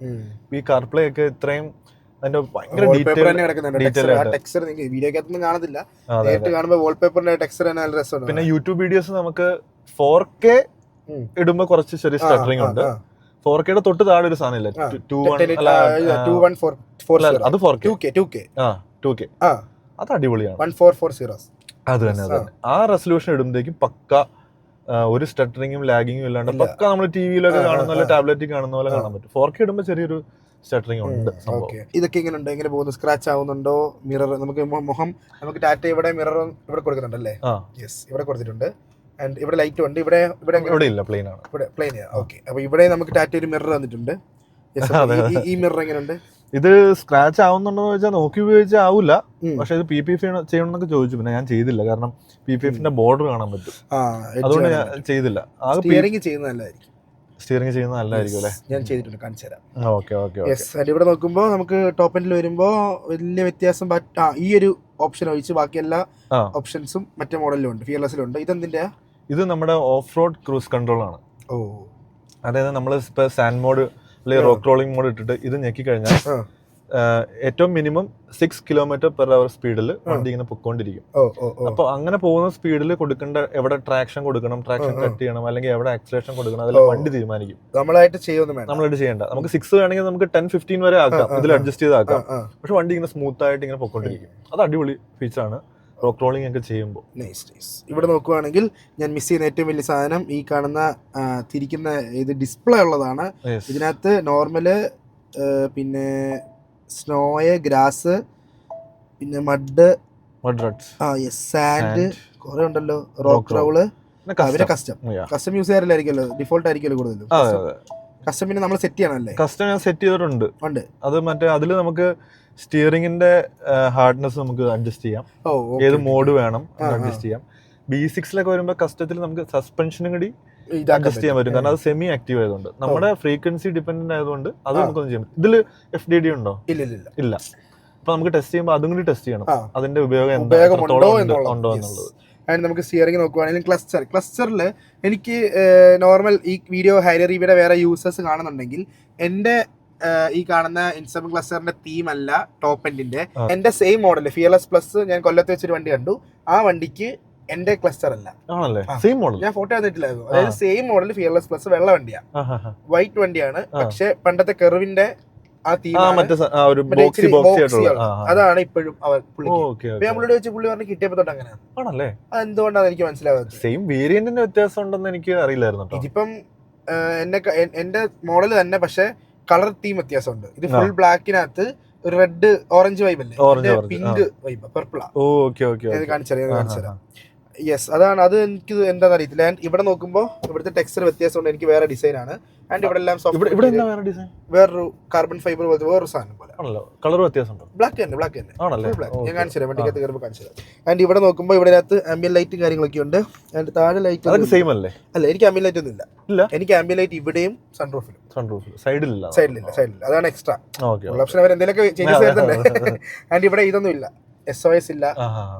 ഈ കാർപ്ലേ ഒക്കെ ഇത്രയും അതിന്റെ ഭയങ്കര പിന്നെ യൂട്യൂബ് വീഡിയോസ് നമുക്ക് 4K ഇടുമ്പോ കുറച്ച് ചെറിയ സ്റ്റട്ടറിംഗ് ഉണ്ട്. 4K തൊട്ട് താഴെ ഒരു സാധനം ഇല്ല, അത് 2K. അത് അടിപൊളിയാണ്. അത് തന്നെ ആ റെസൊല്യൂഷൻ ഇടുമ്പോഴേക്കും പക്ക ഒരു സ്റ്റട്ടറിങ്ങും ലാഗിങ്ങും ഇല്ലാണ്ട് പക്ക നമ്മൾ ടിവിയിലൊക്കെ കാണുന്ന പോലെ ടാബ്ലറ്റിൽ കാണുന്ന പോലെ കാണാൻ പറ്റും. 4K ഇടുമ്പോൾ ചെറിയൊരു സ്റ്റട്ടറിംഗ് ഉണ്ട്. ഇതൊക്കെ എങ്ങനെയുണ്ട്? എങ്ങനെ പോകുന്നു? സ്ക്രാച്ച് ആവുന്നുണ്ടോ? മിറർ നമുക്ക് മുഖം നമുക്ക് ടാറ്റ ഇവിടെ മിറർ ഇവിടെ കൊടുക്കുന്നുണ്ടല്ലേ? ഇവിടെ കൊടുത്തിട്ടുണ്ട്. ആൻഡ് ഇവിടെ ലൈറ്റ് ഉണ്ട്. ഇവിടെ ഇല്ല, പ്ലെയിൻ ആണ്. ഇവിടെ പ്ലെയിൻ. ഓക്കെ. അപ്പൊ ഇവിടെ നമുക്ക് ടാറ്റ ഒരു മിറർ തന്നിട്ടുണ്ട്. ഈ മിറർ എങ്ങനെയുണ്ട്? ഇത് സ്ക്രാച്ച് ആവുന്നുണ്ടോ എന്ന് വെച്ചാൽ നോക്കി ഉപയോഗിച്ചാൽ ആവില്ല. പക്ഷെ ഇത് PPF ചെയ്യണമെന്നൊക്കെ ചോദിച്ചു. പിന്നെ ഞാൻ ചെയ്തില്ല, കാരണം PPFന്റെ ബോർഡർ കാണാൻ പറ്റും, അതുകൊണ്ട് ഞാൻ ചെയ്തില്ല. സ്റ്റിയറിംഗ് ചെയ്യുന്നതല്ലായിരിക്കും അല്ലേ? ഞാൻ ചെയ്തിട്ടുണ്ട്, കാണിച്ചു തരാം. ഓക്കെ. ഇവിടെ നോക്കുമ്പോൾ നമുക്ക് ടോപ്പ് എൻഡിൽ വരുമ്പോൾ വലിയ വ്യത്യാസം ഈ ഒരു ഓപ്ഷൻ ഒഴിച്ച് ബാക്കി എല്ലാ ഓപ്ഷൻസും മറ്റേ മോഡലിലും ഉണ്ട്, ഫിയർലെസ്സിലും ഉണ്ട്. ഇതെന്തിന്റെ? ഇത് നമ്മുടെ ഓഫ് റോഡ് ക്രൂസ് കൺട്രോൾ ആണ്. അതായത് നമ്മൾ ഇപ്പൊ സാൻഡ് മോഡ് അല്ലെങ്കിൽ റോക്ക് റോളിംഗ് മോഡ് ഇട്ടിട്ട് ഇത് ഞെക്കി കഴിഞ്ഞാൽ ഏറ്റവും മിനിമം 6 km/h സ്പീഡിൽ വണ്ടി ഇങ്ങനെ പൊക്കോണ്ടിരിക്കും. അപ്പൊ അങ്ങനെ പോകുന്ന സ്പീഡിൽ കൊടുക്കേണ്ട എവിടെ ട്രാക്ഷൻ കൊടുക്കണം, ട്രാക്ഷൻ കട്ട് ചെയ്യണം, അല്ലെങ്കിൽ എവിടെ ആക്സിലേഷൻ കൊടുക്കണം, അതെല്ലാം വണ്ടി തീരുമാനിക്കും. നമ്മളായിട്ട് ചെയ്യേണ്ട. നമുക്ക് 6 വേണമെങ്കിൽ നമുക്ക് 10-15 വരെ ആക്കാം, ഇതിൽ അഡ്ജസ്റ്റ് ചെയ്താക്കാം. പക്ഷെ വണ്ടി ഇങ്ങനെ സ്മൂത്ത് ആയിട്ട് ഇങ്ങനെ പൊക്കോണ്ടിരിക്കും. അത് അടിപൊളി ഫീച്ചറാണ് റോക്ക് റോളിംഗ് ഒക്കെ ചെയ്യുമ്പോൾ. ഇവിടെ നോക്കുവാണെങ്കിൽ ഞാൻ മിസ് ചെയ്യുന്ന ഏറ്റവും വലിയ സാധനം ഈ കാണുന്ന തിരിക്കുന്ന ഇത് ഡിസ്പ്ലേ ഉള്ളതാണ്. ഇതിനകത്ത് നോർമല്, പിന്നെ സ്നോയ്, ഗ്രാസ്, പിന്നെ മഡ് റട്സ്, സാൻഡ് കുറെ ഉണ്ടല്ലോ, റോക്ക് റോള്, അവരെ കസ്റ്റം യൂസ് ചെയ്യാറില്ലായിരിക്കുമല്ലോ, ഡിഫോൾട്ട് ആയിരിക്കുമല്ലോ കൂടുതലും. കസ്റ്റം പിന്നെ നമ്മൾ സെറ്റ് ചെയ്യണമല്ലേ? കസ്റ്റം ഞാൻ സെറ്റ് ചെയ്തിട്ടുണ്ട്. അത് മറ്റേ അതിൽ നമുക്ക് സ്റ്റിയറിംഗിന്റെ ഹാർഡ്നെസ് നമുക്ക് അഡ്ജസ്റ്റ് ചെയ്യാം, ഏത് മോഡ് വേണം അഡ്ജസ്റ്റ് ചെയ്യാം. B6 വരുമ്പോൾ കസ്റ്റത്തിൽ നമുക്ക് സസ്പെൻഷനും കൂടി അഡ്ജസ്റ്റ് ചെയ്യാൻ പറ്റും, കാരണം അത് സെമി ആക്റ്റീവ് ആയതുകൊണ്ട്. നമ്മുടെ ഫ്രീക്വൻസി ഡിപെൻഡന്റ് ആയതുകൊണ്ട് അത് നമുക്കൊന്നും ചെയ്യാൻ പറ്റും. ഇതിൽ FDD ഉണ്ടോ? ഇല്ല. അപ്പൊ നമുക്ക് ടെസ്റ്റ് ചെയ്യുമ്പോൾ അതും കൂടി ടെസ്റ്റ് ചെയ്യണം, അതിന്റെ ഉപയോഗം ഉണ്ടോ എന്നുള്ളത്. ആൻഡ് നമുക്ക് സ്റ്റിയറിംഗ് നോക്കുവാണെങ്കിൽ ക്ലസ്റ്ററിൽ എനിക്ക് നോർമൽ ഈ വീഡിയോ ഹൈലി റിവ്യൂടെ വേറെ യൂസേഴ്സ് കാണുന്നുണ്ടെങ്കിൽ എൻ്റെ ഈ കാണുന്ന ഇൻസ്റ്റം ക്ലസ്റ്ററിന്റെ തീം അല്ല ടോപ്പ് എൻഡിന്റെ. എന്റെ സെയിം മോഡൽ ഫിയർലെസ് പ്ലസ് ഞാൻ കൊല്ലത്ത് വെച്ചൊരു വണ്ടി കണ്ടു, ആ വണ്ടിക്ക് എന്റെ ക്ലസ്റ്റർ അല്ല. ഞാൻ ഫോട്ടോ എടുത്തിട്ടില്ലായിരുന്നു. അതായത് സെയിം മോഡൽ ഫിയർലെസ് പ്ലസ് വെള്ള വണ്ടിയാണ്, വൈറ്റ് വണ്ടിയാണ്, പക്ഷെ പണ്ടത്തെ കെർവിന്റെ ആ തീം അതാണ് ഇപ്പോഴും പുള്ളിയോട് വെച്ച് പുള്ളി പറഞ്ഞ് കിട്ടിയപ്പോ തൊട്ട് അങ്ങനെ. അതെന്തുകൊണ്ടാണ് എനിക്ക് മനസ്സിലാവുന്നത്. സെയിം വേരിയന്റിന്റെ വ്യത്യാസം ഉണ്ടെന്ന് എനിക്ക് അറിയില്ലായിരുന്നു. ഇതിപ്പം എന്റെ മോഡൽ തന്നെ, പക്ഷെ കളർ തീം വ്യത്യാസമുണ്ട്. ഇത് ഫുൾ ബ്ലാക്കിനകത്ത് ഒരു റെഡ് ഓറഞ്ച് വൈബ് അല്ലേ, പിങ്ക് വൈബ്, പർപ്പിളാ. കാണിച്ചറിയാം. യെസ്, അതാണ്. അത് എനിക്ക് എന്താണെന്ന് അറിയത്തില്ല. ആൻഡ് ഇവിടെ നോക്കുമ്പോൾ ഇവിടുത്തെ ടെക്സ്ചർ വ്യത്യാസമുണ്ട്, എനിക്ക് വേറെ ഡിസൈൻ ആണ്. ആൻഡ് ഇവിടെ എല്ലാം വേറൊരു കാർബൺ ഫൈബർ പോലത്തെ വേറൊരു സാധനം പോലെ. കളർ വ്യത്യാസമുണ്ട്. ബ്ലാക്ക് തന്നെ. ഞാൻ കാണിച്ചുതരാം, വണ്ടിക്കകത്ത് കയറുമ്പോൾ കാണിച്ചുതരാം. ആൻഡ് ഇവിടെ നോക്കുമ്പോൾ ഇവിടെ അകത്ത് ആംബിയൻ ലൈറ്റും കാര്യങ്ങളൊക്കെ ഉണ്ട്. ആൻഡ് താഴെ ലൈറ്റ് അല്ല, എനിക്ക് ആംബിയൻ ലൈറ്റ് ഒന്നും ഇല്ല. എനിക്ക് ആംബിയൻ ലൈറ്റ് ഇവിടെയും സൺറൂഫിലും സൈഡിലില്ല. അതാണ് എക്സ്ട്രാ ഓപ്ഷൻ. അവർ എന്തെങ്കിലുമൊക്കെ ചേഞ്ചസ് വരുന്നുണ്ട്. ആൻഡ് ഇവിടെ ഇതൊന്നും ഇല്ല, SOS ഇല്ല,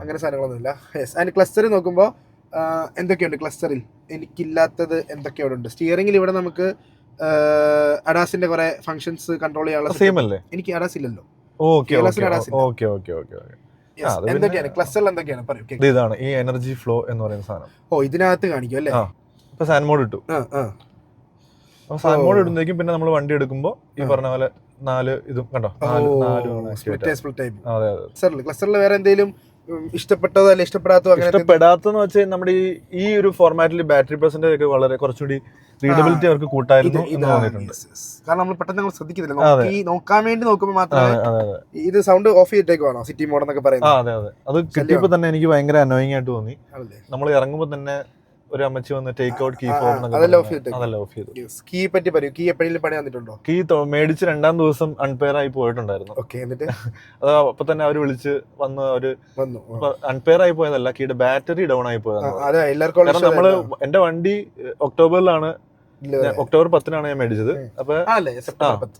അങ്ങനെ സാധനങ്ങളൊന്നും ഇല്ല. യെസ്. ആൻഡ് ക്ലസ്റ്ററിൽ നോക്കുമ്പോൾ എന്തൊക്കെയുണ്ട് ക്ലസ്റ്ററിൽ എനിക്കില്ലാത്തത് എന്തൊക്കെയുണ്ട്. സ്റ്റിയറിംഗിൽ ഇവിടെ നമുക്ക് അഡാസിന്റെ കുറെ ഫങ്ഷൻസ് കൺട്രോൾ ചെയ്യാനുള്ള, എനിക്ക് അഡാസ് ഇല്ലല്ലോ. എന്തൊക്കെയാണ് ക്ലസ്റ്ററിൽ എന്തൊക്കെയാണ് പറയൂ. ഇതാണ് ഈ എനർജി ഫ്ലോ എന്ന് പറയുന്ന സാധനം. ഇതിനകത്ത് കാണിക്കും അല്ലേ. ഇപ്പൊ സാൻ മോഡ് ഇട്ടു. സാൻ മോഡ് ഇടുന്നേക്കും പിന്നെ നമ്മൾ വണ്ടി എടുക്കുമ്പോൾ ഈ പറഞ്ഞ പോലെ 4 ഇതും കണ്ടോ, 4 ക്ലസ്റ്ററിൽ വേറെ എന്തെങ്കിലും ഇഷ്ടപ്പെട്ടതോ അല്ലെ ഇഷ്ടപ്പെടാത്തെന്ന് വെച്ചാൽ നമ്മുടെ ഈ ഒരു ഫോർമാറ്റിൽ ബാറ്ററി പെർസെന്റേജ് ഒക്കെ വളരെ കുറച്ചുകൂടി റീഡബിലിറ്റി അവർക്ക് കൂട്ടായിരുന്നു എന്ന് തോന്നിയിട്ടുണ്ട്. കാരണം നമ്മൾ പെട്ടെന്ന് ശ്രദ്ധിക്കുന്നില്ല, നോക്കാൻ വേണ്ടി നോക്കുമ്പോൾ മാത്രമേ. ഇത് സൗണ്ട് ഓഫ് ചെയ്തിട്ടേക്കുവാണോ സിറ്റി മോഡ് എന്നൊക്കെ പറയുന്നത്? അതെ. അത് കിട്ടിയപ്പോ തന്നെ എനിക്ക് ഭയങ്കര അനോയിങ് ആയിട്ട് തോന്നി. നമ്മൾ ഇറങ്ങുമ്പോൾ തന്നെ ഒരു അമ്മച്ചി വന്ന് take out key fob off ചെയ്തു. കീ പറ്റി പറയൂ. കീ എപ്പോഴെങ്കിലും പണി വന്നിട്ടുണ്ടോ? കീ മേടിച്ച് 2ാം ദിവസം അൺപെയർ ആയി പോയിട്ടുണ്ടായിരുന്നു. അത് അപ്പൊ തന്നെ അവര് വിളിച്ച് വന്ന് അൺപെയർ ആയി പോയതല്ല, കീയുടെ ബാറ്ററി ഡൗൺ ആയി പോയതാണ്. കാരണം നമ്മള് എന്റെ വണ്ടി ഒക്ടോബർ 10 ഞാൻ മേടിച്ചത്. അപ്പൊ സെപ്റ്റംബർ 10.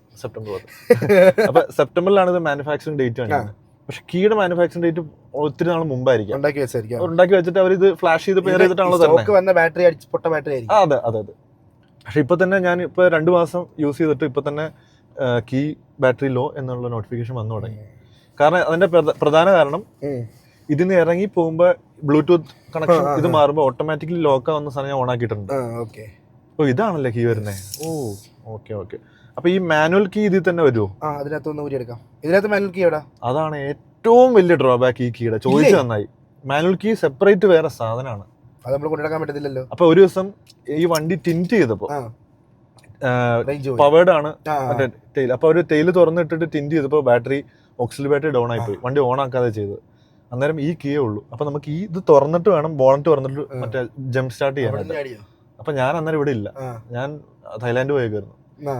അപ്പൊ സെപ്റ്റംബറിലാണ് ഇത് മാനുഫാക്ചറിംഗ് ഡേറ്റ് കണ്ടത്. പക്ഷെ കീയുടെ മാനുഫാക്ചറിംഗ് ഡേറ്റ് ഒത്തിരി നാൾ മുമ്പായിരിക്കും ഉണ്ടാക്കി വെച്ചിട്ട് അവർ ഇത് ഫ്ലാഷ് ചെയ്ത് പെയർ ചെയ്തിട്ടാണല്ലോ ബാറ്ററി. അതെ. പക്ഷെ ഇപ്പൊ തന്നെ ഞാൻ ഇപ്പൊ 2 മാസം യൂസ് ചെയ്തിട്ട് ഇപ്പൊ തന്നെ കീ ബാറ്ററി ലോ എന്നുള്ള നോട്ടിഫിക്കേഷൻ വന്നു തുടങ്ങി. കാരണം അതിന്റെ പ്രധാന കാരണം ഇതിന് ഇറങ്ങി പോകുമ്പോ ബ്ലൂടൂത്ത് കണക്ഷൻ ഇത് മാറുമ്പോൾ ഓട്ടോമാറ്റിക്കലി ലോക്ക് ആവുന്ന സാധനം ഞാൻ ഓൺ ആക്കിയിട്ടുണ്ട്. ഓ, ഇതാണല്ലേ കീ വരുന്നേ. ഓക്കെ. അപ്പൊ ഈ മാനുവൽ കീ ഇതിൽ തന്നെ വരുമോ? അതാണ് ഏറ്റവും വലിയ ഡ്രോബാക്ക് ഈ കീയുടെ. ചോദിച്ചു നന്നായി. മാനുവൽ കീ സെപ്പറേറ്റ് വേറെ സാധനമാണ്, അത് നമ്മൾ കൊണ്ടുനടക്കാൻ പറ്റത്തില്ലല്ലോ. അപ്പൊ ഒരു ദിവസം ഈ വണ്ടി ടിൻറ്റ് ചെയ്തപ്പോ പവേർഡ് ആണ് മറ്റേ ടെയിൽ. അപ്പൊ ഒരു ടെയിൽ തുറന്നിട്ടിട്ട് ടിൻറ്റ് ചെയ്തപ്പോ ബാറ്ററി ഓക്സിലറി ബാറ്ററി ഡൗൺ ആയിപ്പോയി. വണ്ടി ഓൺ ആക്കാതെ ചെയ്തത്. അന്നേരം ഈ കീയേ ഉള്ളൂ. അപ്പൊ നമുക്ക് ഈ ഇത് തുറന്നിട്ട് വേണം, ബോണറ്റ് തുറന്നിട്ട് മറ്റേ ജംപ് സ്റ്റാർട്ട് ചെയ്യാൻ. അപ്പൊ ഞാൻ അന്നേരം ഇവിടെ ഇല്ല, ഞാൻ തായ്ലാൻഡ് പോയേക്കായിരുന്നു.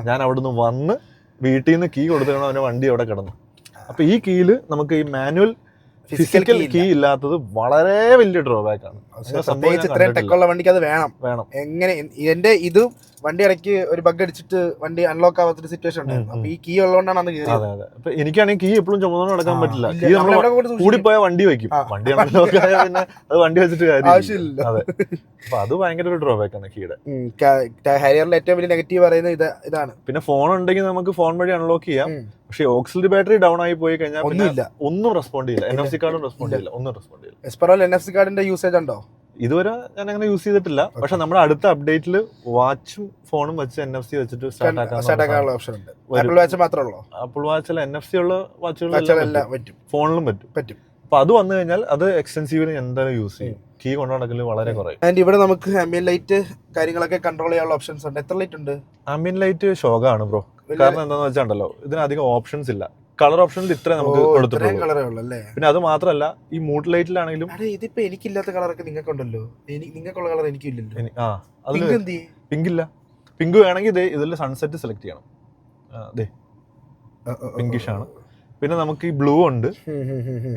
ഞാൻ അവിടുന്ന് വന്ന് വീട്ടിൽ നിന്ന് കീ കൊടുത്തിട്ട് അവന്റെ വണ്ടി അവിടെ കിടന്നു. അപ്പൊ ഈ കീയില് നമുക്ക് ഈ മാനുവൽ ഫിസിക്കൽ കീ ഇല്ലാത്തത് വളരെ വലിയ ഡ്രോബാക്ക് ആണ്. ഇത്രയും ടെക്കുള്ള വണ്ടിക്ക് അത് വേണം. എങ്ങനെ എന്റെ ഇത് വണ്ടി ഇടയ്ക്ക് ഒരു ബഗ് അടിച്ചിട്ട് വണ്ടി അൺലോക്ക് ആവാത്തൊരു സിറ്റുവേഷൻ ഉണ്ടായിരുന്നു. അപ്പൊ ഈ കീ ഉള്ളതുകൊണ്ടാണ് അന്ന് കയറിയത്. അതെ. അപ്പൊ എനിക്കാണെങ്കിൽ കീ എപ്പോഴും ചുമന്നോണ്ട് നടക്കാൻ പറ്റില്ല. കീ കൂടിപ്പോയ വണ്ടി വെക്കും. വണ്ടി അൺലോക്ക് ആയ പിന്നെ അത് വണ്ടി വെച്ചിട്ട് ആവശ്യമില്ല. അതെ. അപ്പൊ അത് ഭയങ്കര ഒരു ഡ്രോബാക്ക് ആണ് കീയുടെ. ഹാരിയറിലെ ഏറ്റവും വലിയ നെഗറ്റീവ് പറയുന്നത് ഇതാണ്. പിന്നെ ഫോൺ ഉണ്ടെങ്കിൽ നമുക്ക് ഫോൺ വഴി അൺലോക്ക് ചെയ്യാം. പക്ഷേ ഓക്സിലറി ബാറ്ററി ഡൗൺ ആയി പോയി കഴിഞ്ഞാൽ ഒന്നുമില്ല, ഒന്നും റെസ്പോണ്ട് ചെയ്യില്ല. NFC കാർഡും റെസ്പോണ്ട് ചെയ്യില്ല, ഒന്നും റെസ്പോണ്ട് ചെയ്യില്ല. എസ്പെറോൾ NFC കാർഡിന്റെ യൂസേജ് ഉണ്ടോ? ഇതുവരെ ഞാൻ അങ്ങനെ യൂസ് ചെയ്തിട്ടില്ല. പക്ഷെ നമ്മുടെ അടുത്ത അപ്ഡേറ്റിൽ വാച്ചും ഫോണും വെച്ച് NFC വെച്ചിട്ട് സ്റ്റാർട്ട് ആക്കാനുള്ള ഓപ്ഷൻ ഉണ്ട്. ആപ്പിൾ വാച്ച് മാത്രമേ ഉള്ളൂ. ആപ്പിൾ വാച്ചിൽ NFC ഉള്ള വാച്ചുകളെല്ലാം പറ്റും, ഫോണിലും പറ്റും. അപ്പൊ അത് വന്നു കഴിഞ്ഞാൽ അത് എക്സ്റ്റെൻസീവിന് എന്തായാലും യൂസ് ചെയ്യും. കീ കൊണ്ടുനടക്കല് വളരെ കുറയും. ആൻഡ് ഇവിടെ നമുക്ക് ആംബിയൻ ലൈറ്റ് കാര്യങ്ങളൊക്കെ കൺട്രോൾ ചെയ്യാനുള്ള ഓപ്ഷൻസ് ഉണ്ട്. എത്ര ലൈറ്റ് ഉണ്ട്? ആംബിയൻ ലൈറ്റ് ശോകമാണ് ബ്രോ. കാരണം എന്താണെന്ന് വെച്ചാണ്ടല്ലോ, ഇതിന് അധികം ഓപ്ഷൻസ് ഇല്ല. കളർ ഓപ്ഷനിൽ ഇത്ര നമുക്ക് കൊടുത്തിട്ടുള്ളൂ. പിന്നെ അത് മാത്രമല്ല, ഈ മൂഡ് ലൈറ്റിലാണെങ്കിലും ഇതിപ്പോ എനിക്കില്ലാത്ത കളറൊക്കെ നിങ്ങൾക്കുണ്ടല്ലോ, നിങ്ങൾക്കുള്ള കളർ എനിക്കില്ലല്ലോ. അതില് പിങ്ക് ഇല്ല. പിങ്ക് വേണമെങ്കിൽ ഇതിൽ സൺസെറ്റ് സെലക്ട് ചെയ്യണം. പിങ്കിഷ് ആണ്. പിന്നെ നമുക്ക് ഈ ബ്ലൂ ഉണ്ട്,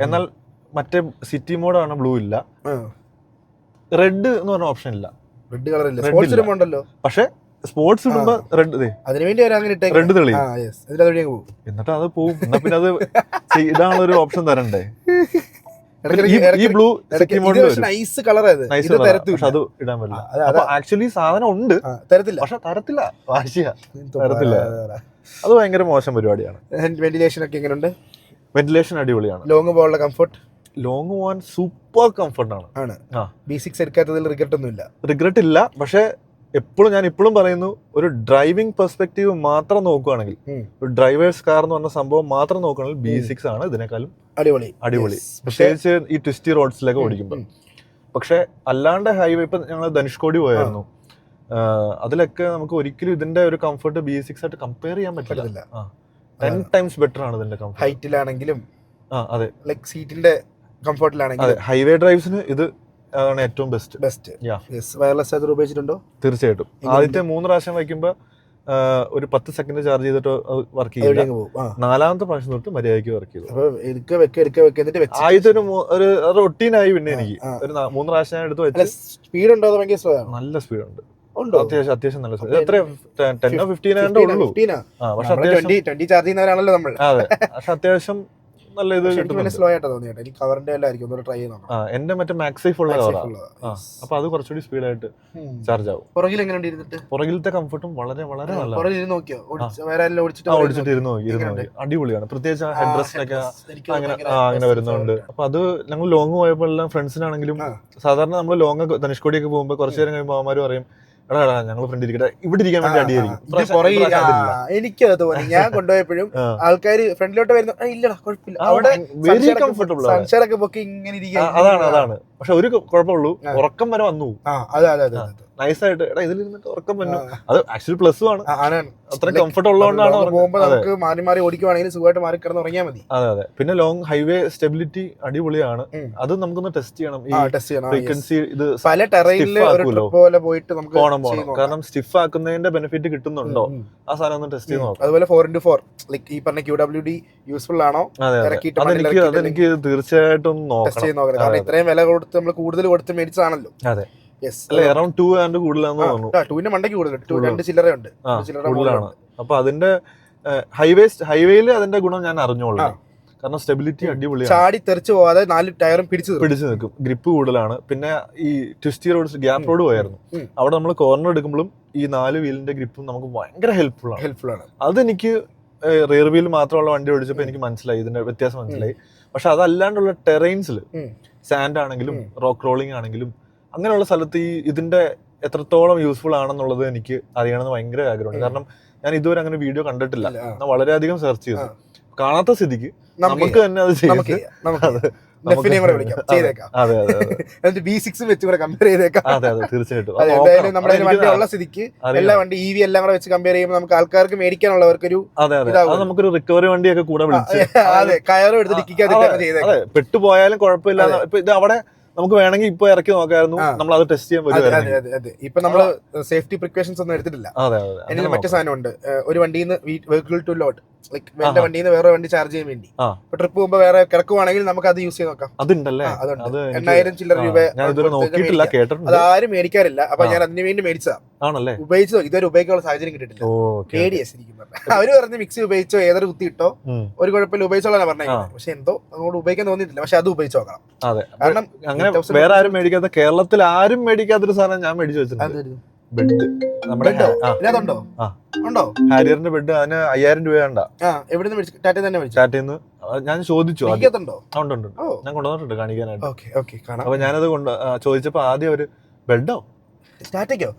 എന്നാൽ മറ്റേ സിറ്റി മോഡാണ് ബ്ലൂ ഇല്ല. റെഡ് എന്ന് പറഞ്ഞ ഓപ്ഷൻ ഇല്ല. റെഡ് കളർ ഇല്ല. പക്ഷേ സ്പോർട്സ് ഇടുമ്പോ റെഡ് അതിനുവേണ്ടി റെഡ് തെളിയും. എന്നിട്ട് അത് പോവും. എന്നാ പിന്നെ അത് ഇതാണ് ഒരു ഓപ്ഷൻ തരണ്ടേ. ഈ blue city model nice colour, അത് ഇടാൻ പറ്റില്ല. അപ്പൊ ആക്ച്വലി സാധനം ഉണ്ട്, തരത്തില്ല. പക്ഷെ തരത്തില്ല, വാശിയാ, തരത്തില്ല. അത് ഭയങ്കര മോശം പരിപാടിയാണ്. വെന്റിലേഷൻ ഒക്കെ എങ്ങനെയുണ്ട്? വെന്റിലേഷൻ അടിപൊളിയാണ്. ലോങ് പോകാനുള്ള കംഫർട്ട്, ലോങ് പോകാൻ സൂപ്പർ കംഫർട്ടാണ്. B6 എടുക്കാത്തതിൽ റിഗ്രറ്റ് ഒന്നുമില്ല. റിഗ്രറ്റ് ഇല്ല. പക്ഷെ ഞാൻ ഇപ്പോഴും പറയുന്നു, ഒരു ഡ്രൈവിംഗ് പെർസ്പെക്റ്റീവ് മാത്രം നോക്കുകയാണെങ്കിൽ, ഒരു ഡ്രൈവേഴ്സ് കാർ എന്ന് പറഞ്ഞ സംഭവം മാത്രം നോക്കുകയാണെങ്കിൽ B6 ആണ് ഇതിനേക്കാളും അടിപൊളി. പ്രത്യേകിച്ച് ഈ ട്വിസ്റ്റി റോഡ്സിലൊക്കെ ഓടിക്കുമ്പോൾ. പക്ഷെ അല്ലാണ്ട് ഹൈവേ, ഇപ്പൊ ഞങ്ങൾ ധനുഷ്കോടി പോയായിരുന്നു, അതിലൊക്കെ നമുക്ക് ഒരിക്കലും ഇതിന്റെ ഒരു കംഫർട്ട് B6 ആയിട്ട് കമ്പയർ ചെയ്യാൻ പറ്റില്ല. 10 ടൈംസ് ബെറ്റർ ആണ് ഇതിന്റെ കംഫർട്ട്. ഹൈറ്റിലാണെങ്കിലും അതെ, ലൈക് സീറ്റിന്റെ കംഫർട്ടിലാണെങ്കിലും ഹൈവേ ഡ്രൈവ്സിന് ഇത് ആണ് ഏറ്റവും ബെസ്റ്റ്. Wireless charger ഉപയോഗിച്ചിട്ടുണ്ടോ? തീർച്ചയായിട്ടും. ആദ്യത്തെ 3 പ്രാവശ്യം വയ്ക്കുമ്പോ ഒരു 10 സെക്കൻഡ് ചാർജ് ചെയ്തിട്ട് വർക്ക് ചെയ്യില്ല. 4ാമത്തെ പ്രാവശ്യം തൊട്ട് മര്യാദയ്ക്ക് വർക്ക് ചെയ്തു. ആദ്യത്തെ ഒരു റൊട്ടീനായി. പിന്നെ എനിക്ക് ഒരു 3 പ്രാവശ്യം ഞാൻ എടുത്ത് വെച്ച്. സ്പീഡ് ഉണ്ടോ? നല്ല സ്പീഡുണ്ട്, അത്യാവശ്യം നല്ല സ്പീഡ്. എത്ര 10 15 ഉള്ളൂ. പക്ഷെ അത്യാവശ്യം നല്ല ഇത് സ്ലോ ആയിട്ട് തോന്നി. എനിക്ക് കവറിന്റെ എല്ലായിരിക്കും ട്രൈ ചെയ്ത് നോക്കാം. എന്റെ മറ്റേ മാക്സൈഫ് ഉള്ള കവറാണ്. അപ്പൊ അത് കുറച്ചുകൂടി സ്പീഡായിട്ട് ചാർജ് ആവും. പുറകിൽ എങ്ങനെ ഇരുന്നിട്ട്? പുറകിലത്തെ കംഫർട്ടും വളരെ വളരെ നല്ലതാണ്. ഓടിച്ചിട്ട് ഇരുന്ന് നോക്കി അടിപൊളിയാണ്. പ്രത്യേകിച്ച് ഹെഡ് റെസ്റ്റിനൊക്കെ അങ്ങനെ വരുന്നുണ്ട്. അപ്പൊ അത് ഞങ്ങൾ ലോങ് പോയപ്പോൾ എല്ലാം ഫ്രണ്ട്സിനാണെങ്കിലും, സാധാരണ നമ്മൾ ലോങ് ധനുഷ്കോടിയൊക്കെ പോകുമ്പോൾ കുറച്ചു നേരം കഴിയുമ്പോൾ അവന്മാർ പറയും, എടാ ഞങ്ങൾ ഫ്രണ്ട് ഇരിക്കട്ടെ, ഇവിടെ ഇരിക്കാൻ വേണ്ടി അടിയായിരിക്കും. എനിക്കത് തോന്നി. ഞാൻ കൊണ്ടുപോയപ്പോഴും ആൾക്കാർ ഫ്രണ്ടിലോട്ട് വരുന്ന, ഇല്ലടാ കുഴപ്പമില്ല, അവിടെ വെരി കംഫർട്ടബിൾ സൺഷെയ്ഡൊക്കെ പൊക്കി ഇങ്ങനെ ഇരിക്കുക. അതാണ്. പക്ഷെ ഒരു കുഴപ്പമുള്ളൂ, ഉറക്കം വരെ വന്നു. നൈസായിട്ട് എടാ ഇതിലിരുന്നിട്ട് ഉറക്കം വന്നു. അത് ആക്ച്വലി പ്ലസ് ആണ്. അത്ര കംഫർട്ട് ഉള്ളതുകൊണ്ടാണ് നമുക്ക് മാറി മാറി ഓടിക്കുവാണെങ്കിൽ സുഖമായിട്ട് മാറി കിടന്ന് ഉറങ്ങിയാൽ മതി. അതെ. പിന്നെ ലോങ് ഹൈവേ സ്റ്റെബിലിറ്റി അടിപൊളിയാണ്. അത് നമുക്കൊന്ന് ടെസ്റ്റ് ചെയ്യണം. ഫ്രീക്വൻസി ഇത് പല ടെറൈനിൽ പോലെ പോയിട്ട് നമുക്ക് പോണം. കാരണം സ്റ്റിഫ് ആക്കുന്നതിന്റെ ബെനിഫിറ്റ് കിട്ടുന്നുണ്ടോ ആ സാധനം ഒന്ന് ടെസ്റ്റ് ചെയ്ത് നോക്കാം. അതുപോലെ 4x4 ലൈക്ക് ഈ പറഞ്ഞ QWD യൂസ്ഫുൾ ആണോ? അതെനിക്ക് തീർച്ചയായിട്ടും നോക്കണം. കാരണം ഇത്രയും വില കൊടുത്ത് നമ്മൾ കൂടുതൽ കൊടുത്ത് മേടിച്ചതാണല്ലോ. അതെ. അറൗണ്ട് 2 and കൂടുതലാന്ന് തോന്നുന്നു. 2ന്റെ മണ്ടയ്ക്ക് കൂടുതൽ 2 ചില്ലറയുണ്ട്. കൂടുതലാണ്. അപ്പൊ അതിന്റെ ഹൈവേയിൽ അതിന്റെ ഗുണം ഞാൻ അറിഞ്ഞോളൂ. കാരണം സ്റ്റെബിലിറ്റി അടിപൊളിയാണ്. ചാടി തെറിച്ച് പോവാതെ 4 ടയറും പിടിച്ചു നിൽക്കും. ഗ്രിപ്പ് കൂടുതലാണ്. പിന്നെ ഈ ട്വിസ്റ്റി റോഡ്, ഗ്യാപ്പ് റോഡ് പോയായിരുന്നു, അവിടെ നമ്മൾ കോർണർ എടുക്കുമ്പോഴും ഈ 4 വീലിന്റെ ഗ്രിപ്പും നമുക്ക് ഭയങ്കര ഹെൽപ്ഫുൾ ആണ്. അതെനിക്ക് റിയർ വീൽ മാത്രമുള്ള വണ്ടി ഓടിച്ചപ്പോൾ എനിക്ക് മനസ്സിലായി, ഇതിന്റെ വ്യത്യാസം മനസ്സിലായി. പക്ഷെ അതല്ലാണ്ടുള്ള ടെറൈൻസിൽ, സാൻഡ് ആണെങ്കിലും റോക്ക് റോളിംഗ് ആണെങ്കിലും അങ്ങനെയുള്ള സ്ഥലത്ത് ഇതിന്റെ എത്രത്തോളം യൂസ്ഫുൾ ആണെന്നുള്ളത് എനിക്ക് അറിയണമെന്ന് ഭയങ്കര ആഗ്രഹമുണ്ട്. കാരണം ഞാൻ ഇതുവരെ അങ്ങനെ വീഡിയോ കണ്ടിട്ടില്ല. ഞാൻ വളരെയധികം സെർച്ച് ചെയ്തു. കാണാത്ത സ്ഥിതിക്ക് നമുക്ക് തന്നെ അത് ചെയ്യാം. അതെ, തീർച്ചയായിട്ടും. എല്ലാ വണ്ടി EV എല്ലാം കൂടെ വെച്ച് കമ്പയർ ചെയ്യുമ്പോൾ നമുക്ക് ആൾക്കാർക്ക് മേടിക്കാനുള്ളവർക്കൊരു നമുക്കൊരു റിക്കവറി വണ്ടിയൊക്കെ കൂടെ വിളിച്ച് കയറും എടുത്ത് പെട്ടുപോയാലും കുഴപ്പമില്ല. ഇപ്പൊ ഇത് അവിടെ നമുക്ക് വേണമെങ്കിൽ ഇപ്പൊ ഇറക്കി നോക്കായിരുന്നു, നമ്മൾ അത് ടെസ്റ്റ് ചെയ്യാൻ പറ്റും. ഇപ്പൊ നമ്മള് സേഫ്റ്റി പ്രിക്കോഷൻസ് ഒന്നും എടുത്തിട്ടില്ല. എന്നിട്ട് മറ്റു സാധനമുണ്ട്, ഒരു വണ്ടിയിൽ നിന്ന് വെഹിക്കിൾ ടു ലോഡ്, ലൈക് എന്റെ വണ്ടിയിൽ നിന്ന് വേറെ വണ്ടി ചാർജ് ചെയ്യാൻ വേണ്ടി ട്രിപ്പ് പോകുമ്പോ വേറെ കിടക്കുവാണെങ്കിൽ നമുക്ക് അത് യൂസ് ചെയ്ത് നോക്കാം. അതുണ്ടല്ലേ? 8000 ചില്ലറ രൂപ. അത് ആരും മേടിക്കാറില്ല. അപ്പൊ ഞാൻ അതിന് വേണ്ടി മേടിച്ചതാ. ഉപയോഗിച്ചോ? ഇതുവരെ ഉപയോഗിക്കാനുള്ള സാഹചര്യം കിട്ടിയിട്ടില്ല. അവര് പറഞ്ഞ് മിക്സി ഉപയോഗിച്ചോ, ഏതൊരു കുത്തി ഇട്ടോ, ഒരു കുഴപ്പമില്ല, ഉപയോഗിച്ചോളാണ് പറഞ്ഞത്. പക്ഷെ എന്തോ അങ്ങോട്ട് ഉപയോഗിക്കാൻ തോന്നിയിട്ടില്ല. പക്ഷെ അത് ഉപയോഗിച്ച് നോക്കണം. കാരണം വേറെ ആരും മേടിക്കാത്ത, കേരളത്തിൽ ആരും മേടിക്കാത്തൊരു സാധനം ഞാൻ മേടിച്ചു വെച്ചിട്ടുണ്ട്. ബെഡ് നമ്മുടെ ഇതിനകത്തുണ്ടോ? ആ ഉണ്ടോ? ഹാരിയറിന്റെ ബെഡ് അതിന് 5000 രൂപയാണ്ടാ. എവിടെ നിന്ന് ടാറ്റ തന്നെ മേടിച്ചു? ടാറ്റന്ന് ഞാൻ ചോദിച്ചു. ഉണ്ടോ? ഉണ്ട് ഞാൻ കൊണ്ടുവന്നിട്ടുണ്ട് കാണിക്കാനായിട്ട്. ഓക്കെ കാണാം. അപ്പൊ ഞാനത് ചോദിച്ചപ്പോ ആദ്യം ഒരു ബെഡോ ടാറ്റയ്ക്കോ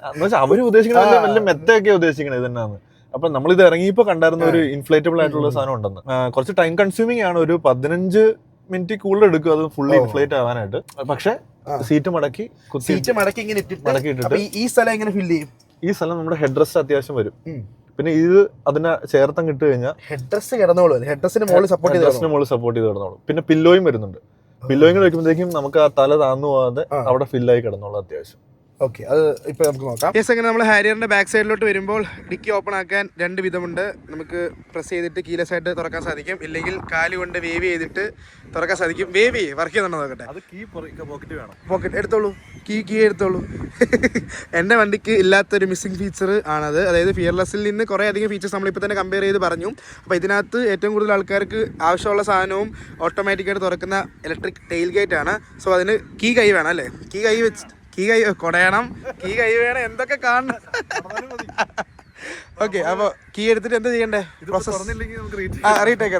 എന്ന് വെച്ചാൽ അവര് ഉദ്ദേശിക്കണ വലിയ മെത്തയൊക്കെ ഉദ്ദേശിക്കണത് ഇതെന്നാന്ന്. അപ്പൊ നമ്മളിത് ഇറങ്ങിയപ്പോ കണ്ടായിരുന്ന ഒരു ഇൻഫ്ലേറ്റബിൾ ആയിട്ടുള്ള സാധനം ഉണ്ടെന്ന്. കുറച്ച് ടൈം കൺസ്യൂമിംഗ് ആണ്, ഒരു 15 മിനിറ്റ് കൂടുതൽ എടുക്കും അത് ഫുള്ളി ഇൻഫ്ലേറ്റ് ആവാനായിട്ട്. പക്ഷെ സീറ്റ് മടക്കി ഇങ്ങനെ മടക്കിയിട്ടിട്ട് ഈ സ്ഥലം എങ്ങനെ ഫില്ല് ചെയ്യും? ഈ സ്ഥലം നമ്മുടെ ഹെഡ് റെസ്റ്റ് അത്യാവശ്യം വരും. പിന്നെ ഇത് അതിനെ ചേർത്തം കിട്ടു കഴിഞ്ഞാൽ ഹെഡ് റെസ്റ്റ് കിടന്നോളൂ. ഹെഡ് റെസ്റ്റിന് മുകളിൽ സപ്പോർട്ട് ചെയ്ത് കിടന്നോളൂ. പിന്നെ പില്ലോയും വരുന്നുണ്ട്. പില്ലോയും വെക്കുമ്പോഴത്തേക്കും നമുക്ക് ആ തല താന്നു പോകാതെ അവിടെ ഫില്ലായി കിടന്നോളൂ അത്യാവശ്യം. ഓക്കെ, അത് ഇപ്പോൾ നമുക്ക് നോക്കാം. അങ്ങനെ നമ്മൾ ഹാരിയറിൻ്റെ ബാക്ക് സൈഡിലോട്ട് വരുമ്പോൾ ഡിക്കി ഓപ്പൺ ആക്കാൻ 2 വിധമുണ്ട്. നമുക്ക് പ്രസ് ചെയ്തിട്ട് കീലെസ് ആയിട്ട് തുറക്കാൻ സാധിക്കും, ഇല്ലെങ്കിൽ കാല് കൊണ്ട് വേവ് ചെയ്തിട്ട് തുറക്കാൻ സാധിക്കും. വേവ് വർക്ക് ചെയ്യുന്നുണ്ടോ നോക്കട്ടെ. പോക്കറ്റ് എടുത്തോളൂ, കീ എടുത്തോളൂ. എൻ്റെ വണ്ടിക്ക് ഇല്ലാത്തൊരു മിസ്സിംഗ് ഫീച്ചർ ആണത്. അതായത് ഫിയർലെസ്സിൽ നിന്ന് കുറേ അധികം ഫീച്ചേഴ്സ് നമ്മളിപ്പോൾ തന്നെ കമ്പയർ ചെയ്ത് പറഞ്ഞു. അപ്പോൾ ഇതിനകത്ത് ഏറ്റവും കൂടുതൽ ആൾക്കാർക്ക് ആവശ്യമുള്ള സാധനവും ഓട്ടോമാറ്റിക്കായിട്ട് തുറക്കുന്ന ഇലക്ട്രിക് ടെയിൽ ഗേറ്റ് ആണ്. സോ അതിന് കീ കൈ വേണം അല്ലേ? കീ കൈ കൊടയണം, കീ കൈ വേണം, എന്തൊക്കെ കാണണം. ഓക്കെ, അപ്പോൾ കീ എടുത്തിട്ട് എന്താ ചെയ്യണ്ടേ? റീടേക്ക്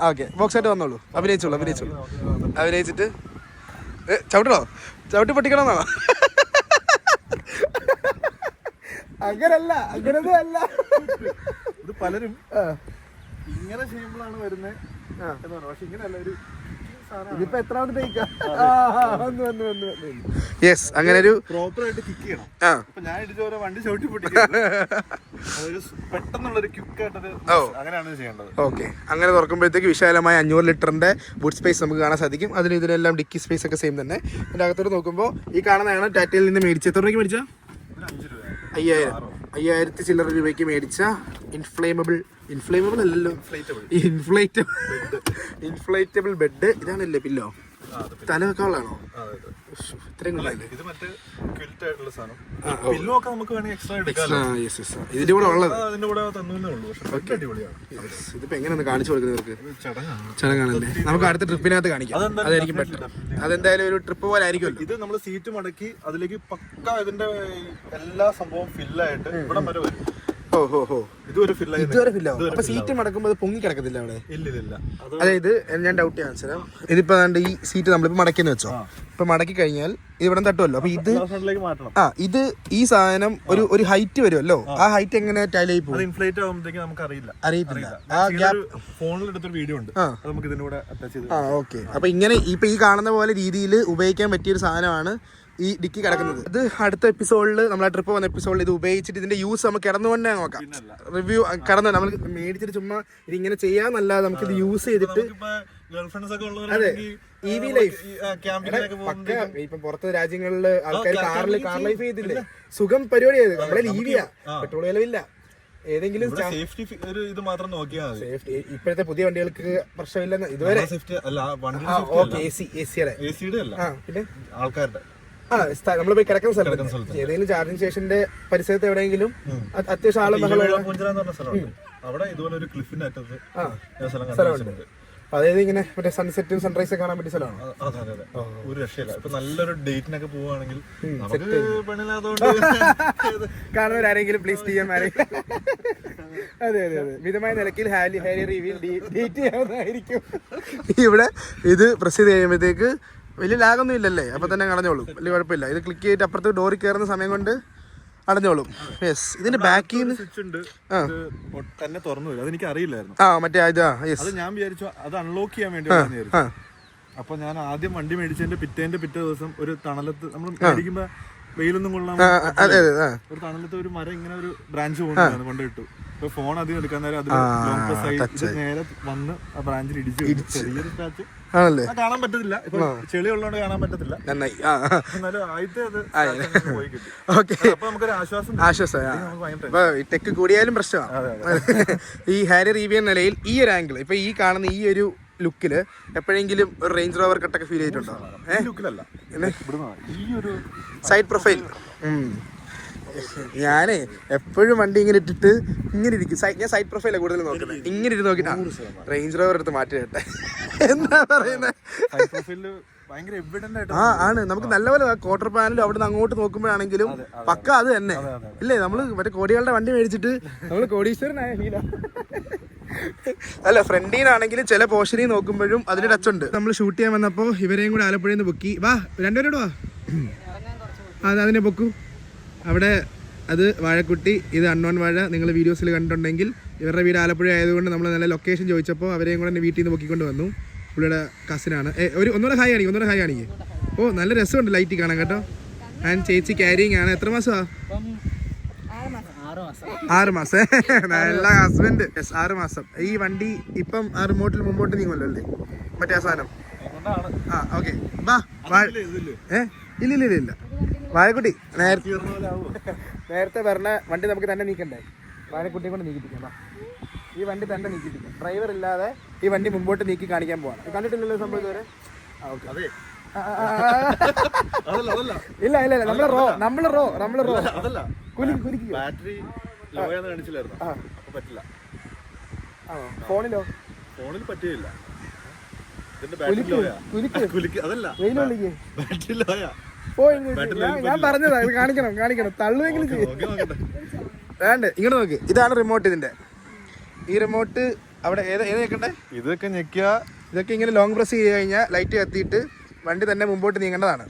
ഓക്കെ, ബോക്സ് ആയിട്ട് വന്നോളൂ. അഭിനയിച്ചിട്ട് ചവിട്ടി പൊട്ടിക്കണമെന്നാണോ? അങ്ങനല്ല, അങ്ങനൊന്നും അല്ല. ഇത് പലരും ഇങ്ങനെ ചെയ്യുമ്പോഴാണ് വരുന്നത്. പക്ഷെ ഇങ്ങനെയല്ല, ഒരു ഇതിപ്പോ എത്രാമത്തെ യെസ്, അങ്ങനെ ഒരു പ്രോപ്പറായിട്ട് കിക്ക് ചെയ്യണം. ഞാൻ ഇതുവരെ വണ്ടി ചവിട്ടി പെട്ടെന്നുള്ളൊരു ക്വിക്കായിട്ടൊരു അങ്ങനെയാണ് ചെയ്യേണ്ടത്. ഓക്കെ, അങ്ങനെ തുറക്കുമ്പോഴത്തേക്ക് വിശാലമായ 500 ലിറ്ററിന്റെ ബൂട്ട് സ്പേസ് നമുക്ക് കാണാൻ സാധിക്കും. അതിന് ഇതിനെല്ലാം ഡിക്കി സ്പേസ് ഒക്കെ സെയിം തന്നെ. അതിന്റെ അകത്തോട്ട് നോക്കുമ്പോൾ ഈ കാണുന്നതാണ് ടാറ്റയിൽ നിന്ന് മേടിച്ചത്. എത്ര രൂപയ്ക്ക് മേടിച്ച? 5000 ചില്ലറ രൂപയ്ക്ക് മേടിച്ച ഇൻഫ്ലേമബിൾ അല്ലല്ലോ, ഇൻഫ്ലേറ്റബിൾ ബെഡ്. ഇതാണല്ലേ പില്ലോ? തല വെക്കാനുള്ളതാണോ? ഇത്രയും ഇതിന്റെ കൂടെ ഉള്ളത്. ഇതിപ്പോ എങ്ങനെയാണ് കാണിച്ചു കൊടുക്കുന്നവർക്ക്? ചടങ്ങാണല്ലേ? നമുക്ക് അടുത്ത ട്രിപ്പിനകത്ത് കാണിക്കാം, അതായിരിക്കും ബെറ്റർ. അതെന്തായാലും ഒരു ട്രിപ്പ് പോലെ ആയിരിക്കുമല്ലോ. ഇത് നമ്മൾ സീറ്റ് മടക്കി അതിലേക്ക് പക്ക ഇതിന്റെ എല്ലാ സംഭവം ഫില്ലായിട്ട് ഇവിടെ വരെ വരും. ഇതുവരെ ഫില്ലാവും. അപ്പൊ സീറ്റ് മടക്കുമ്പോൾ അത് പൊങ്ങി കിടക്കത്തില്ല അവിടെ? ഇല്ല. അതായത് ഞാൻ ഡൗട്ട് ചെയ്യാൻ വെച്ചാൽ, ഇതിപ്പോ ഈ സീറ്റ് നമ്മളിപ്പോ മടക്കിയെന്ന് വെച്ചോ, ഇപ്പൊ മടക്കി കഴിഞ്ഞാൽ ഇത് ഇവിടെ തട്ടുമല്ലോ. അപ്പൊ ഇത് ഈ സാധനം ഒരു ഹൈറ്റ് വരുമല്ലോ, ആ ഹൈറ്റ് എങ്ങനെ ടൈലായി പോകും? ഇൻഫ്ലേറ്റ് ആകുമ്പോഴത്തേക്ക് നമുക്ക് അറിയത്തില്ല. ഫോണിൽ എടുത്തൊരു വീഡിയോ ഉണ്ട്, നമുക്ക് ഇതിനൂടെ അറ്റാച്ച് ചെയ്ത്. ഓക്കെ, അപ്പൊ ഇങ്ങനെ ഇപ്പൊ ഈ കാണുന്ന പോലെ രീതിയിൽ ഉപയോഗിക്കാൻ പറ്റിയൊരു സാധനമാണ് ഈ ഡിക്കി കിടക്കുന്നത്. ഇത് അടുത്ത എപ്പിസോഡിൽ, നമ്മളെ ട്രിപ്പ് വന്ന എപ്പിസോഡിൽ ഇത് ഉപയോഗിച്ചിട്ട് ഇതിന്റെ യൂസ് നമുക്ക് കിടന്നുകൊണ്ടേ നോക്കാം. റിവ്യൂ കിടന്നു നമ്മൾ മേടിച്ചിട്ട് ചുമ്മാ ഇതിങ്ങനെ ചെയ്യാന്നല്ലാതെ നമുക്ക് ഇത് യൂസ് ചെയ്തിട്ട് EV ലൈഫ്. ഇപ്പൊ പുറത്തെ രാജ്യങ്ങളില് ആൾക്കാർ കാർ ലൈഫ് ചെയ്തില്ലേ, സുഖം പരിപാടി ചെയ്ത്. നമ്മളെ EV-യാ, പെട്രോൾ ചെലവില്ല. ഏതെങ്കിലും ഇത് മാത്രം നോക്കിയാൽ സേഫ്റ്റി ഇപ്പോഴത്തെ പുതിയ വണ്ടികൾക്ക് പ്രശ്നമില്ലെന്ന് ഇതുവരെ. എസിയുടെ അല്ല, പിന്നെ ആൾക്കാരുടെ നമ്മൾ പോയി കിടക്കുന്ന സ്ഥലത്ത് ഏതെങ്കിലും ചാർജിങ് സ്റ്റേഷന്റെ പരിസരത്ത് എവിടെയെങ്കിലും അത്യാവശ്യം ആളും അവിടെ ഇതുപോലെ ഒരു ക്ലിഫിന്റെ അറ്റത്ത് സ്ഥലമുണ്ട്. അതായത് ഇങ്ങനെ മറ്റേ സൺസെറ്റും സൺറൈസും കാണാൻ പറ്റിയ സ്ഥലമാണ്. ഒരു രക്ഷയില്ല. ഇപ്പൊ നല്ലൊരു ഡേറ്റിനൊക്കെ പോവുകയാണെങ്കിൽ കാണുന്നവരാരെങ്കിലും പ്ലീസ് DM ആരെങ്കിലും. അതെ, മിതമായ നിലയ്ക്ക് ഹാരി റിവ്യൂ ഡേറ്റ് ചെയ്യാവുന്നതായിരിക്കും. ഇവിടെ ഇത് പ്രസ് ചെയ്ത് കഴിയുമ്പോഴത്തേക്ക് വലിയ ലാഗൊന്നും ഇല്ലല്ലേ, അപ്പൊ തന്നെ അടഞ്ഞോളും, വലിയ കുഴപ്പമില്ല. ഇത് ക്ലിക്ക് ചെയ്തിട്ട് അപ്പുറത്ത് ഡോറിൽ കയറുന്ന സമയം കൊണ്ട് അടഞ്ഞോളും. യെസ്, ഇതിന്റെ ബാക്കിൽ നിന്ന് തന്നെ തുറന്നു വരും. അതെനിക്ക് അറിയില്ലായിരുന്നു. മറ്റേ അത് ഞാൻ വിചാരിച്ചു അത് അൺലോക്ക് ചെയ്യാൻ വേണ്ടി. അപ്പൊ ഞാൻ ആദ്യം വണ്ടി മേടിച്ചതിന്റെ പിറ്റേ ദിവസം ഒരു തണലത്ത് നമ്മൾ മേടിക്കുമ്പോ വെയിലൊന്നും കൊള്ളാൻ ഒരു തണലത്ത് ഒരു മരം ഇങ്ങനെ ഒരു ബ്രാഞ്ച് പോകുന്നതാണ് കൊണ്ടിട്ടു. ഇപ്പൊ ഫോൺ അധികം എടുക്കാൻ നേരം അത് ലോങ് പ്രസ് ആയി നേരെ വന്ന് ആ ബ്രാഞ്ചിൽ ഇടിച്ചു. ചെറിയൊരു സ്ക്രാച്ച് കാണാൻ പറ്റത്തില്ല, ഇപ്പൊ ചെളി ഉള്ളതുകൊണ്ട് കാണാൻ പറ്റത്തില്ല. എന്നാലും ആദ്യത്തെ അത് പോയി കിട്ടി. അപ്പൊ നമുക്കൊരു ആശ്വാസം. ടെക് കൂടിയാലും പ്രശ്നമാണ്. ഈ ഹാരി റിവ്യൂ എന്ന നിലയിൽ ഈ ഒരു ആംഗിൾ, ഇപ്പൊ ഈ കാണുന്ന ഈ ഒരു ലുക്കില് എപ്പോഴെങ്കിലും ഒരു റേഞ്ച് റോവർ കട്ടൊക്കെ ഫീൽ ചെയ്തിട്ടുണ്ടോ? Side profile. ഞാനേ എപ്പോഴും വണ്ടി ഇങ്ങനെ ഇട്ടിട്ട് ഇങ്ങനെ ഇരിക്കും. ഞാൻ സൈഡ് പ്രൊഫൈലാണ് കൂടുതൽ നോക്കുന്നത്. ഇങ്ങനെ ഇരുന്ന് നോക്കിട്ടാ റേഞ്ച് റോവർ എടുത്ത് മാറ്റി കേട്ടെ. എന്താ പറയുന്നത്? സൈഡ് പ്രൊഫൈലില് ഭയങ്കര എവിഡന്റ് ആയിട്ട് ആണ്. നമുക്ക് നല്ലപോലെ ക്വാർട്ടർ പാനലും അവിടെ നിന്ന് അങ്ങോട്ട് നോക്കുമ്പോഴാണെങ്കിലും പക്ക അത് തന്നെ ഇല്ലേ. നമ്മള് മറ്റേ കോടികളുടെ വണ്ടി മേടിച്ചിട്ട് നമ്മള് കോടീശ്വരനായ ഫീല. അല്ല, ഫ്രണ്ടിനാണെങ്കിലും ചില പോർഷനിൽ നോക്കുമ്പോഴും അതിന് ടച്ച് ഉണ്ട്. നമ്മൾ ഷൂട്ട് ചെയ്യാൻ വന്നപ്പോൾ ഇവരെയും കൂടെ ആലപ്പുഴയിൽ നിന്ന് പൊക്കി. വാ, രണ്ടുപേരോട് വാ. അതിനെ പൊക്കൂ. അവിടെ അത് വാഴക്കുട്ടി, ഇത് അണ്ണോൺ വാഴ. നിങ്ങൾ വീഡിയോസിൽ കണ്ടിട്ടുണ്ടെങ്കിൽ ഇവരുടെ വീട് ആലപ്പുഴ ആയതുകൊണ്ട് നമ്മൾ നല്ല ലൊക്കേഷൻ ചോദിച്ചപ്പോൾ അവരെയും കൂടെ വീട്ടിൽ നിന്ന് പൊക്കിക്കൊണ്ട് വന്നു. പുള്ളിയുടെ കസിനാണ്. ഒന്നുകൂടെ ഹായ് കാണിക്കേ. ഓ, നല്ല രസമുണ്ട് ലൈറ്റ് കാണാൻ കേട്ടോ. ആൻഡ് ചേച്ചി ക്യാരിങ് ആണ്. എത്ര മാസമാണ്? 6 മാസം. നല്ല ഹസ്ബൻഡ്. 6 മാസം. ഈ വണ്ടി ഇപ്പം ആ റിമോട്ടിൽ മുമ്പോട്ട് നീങ്ങുമല്ലോ അല്ലേ, മറ്റേ ആ സാധനം. ഓക്കെ, ഇല്ല വാഴക്കുട്ടി നേരത്തെ പറഞ്ഞ വണ്ടി നമുക്ക് തന്നെ നീക്കണ്ടേ. വാഴക്കുട്ടിയെ കൊണ്ട് നീക്കിപ്പിക്കാം. ഈ വണ്ടി തന്നെ നീക്കിപ്പിക്കാം. ഡ്രൈവർ ഇല്ലാതെ ഈ വണ്ടി മുമ്പോട്ട് നീക്കി കാണിക്കാൻ പോവാണ്. കണ്ടിട്ടില്ലല്ലോ സംഭവം ഇതുവരെ. ഇല്ല നമ്മള് റോ ബാറ്ററി കാണിച്ചില്ലായിരുന്നു. പറ്റില്ല. ഫോണിലോ? ഫോണിൽ പറ്റില്ല. ഞാൻ പറഞ്ഞതാ, ഇത് കാണിക്കണം. തള്ളുവെങ്കിലും വേണ്ട. ഇങ്ങോട്ട് നോക്ക്, ഇതാണ് റിമോട്ട്. ഇതിന്റെ ഈ റിമോട്ട് അവിടെ ഏതാ ഞെക്കണ്ടേ? ഇതൊക്കെ ഞെക്കിയാ ഇതൊക്കെ ഇങ്ങനെ ലോങ് പ്രസ് ചെയ്ത് കഴിഞ്ഞാൽ ലൈറ്റ് കത്തിയിട്ട് വണ്ടി തന്നെ മുമ്പോട്ട് നീങ്ങേണ്ടതാണ്.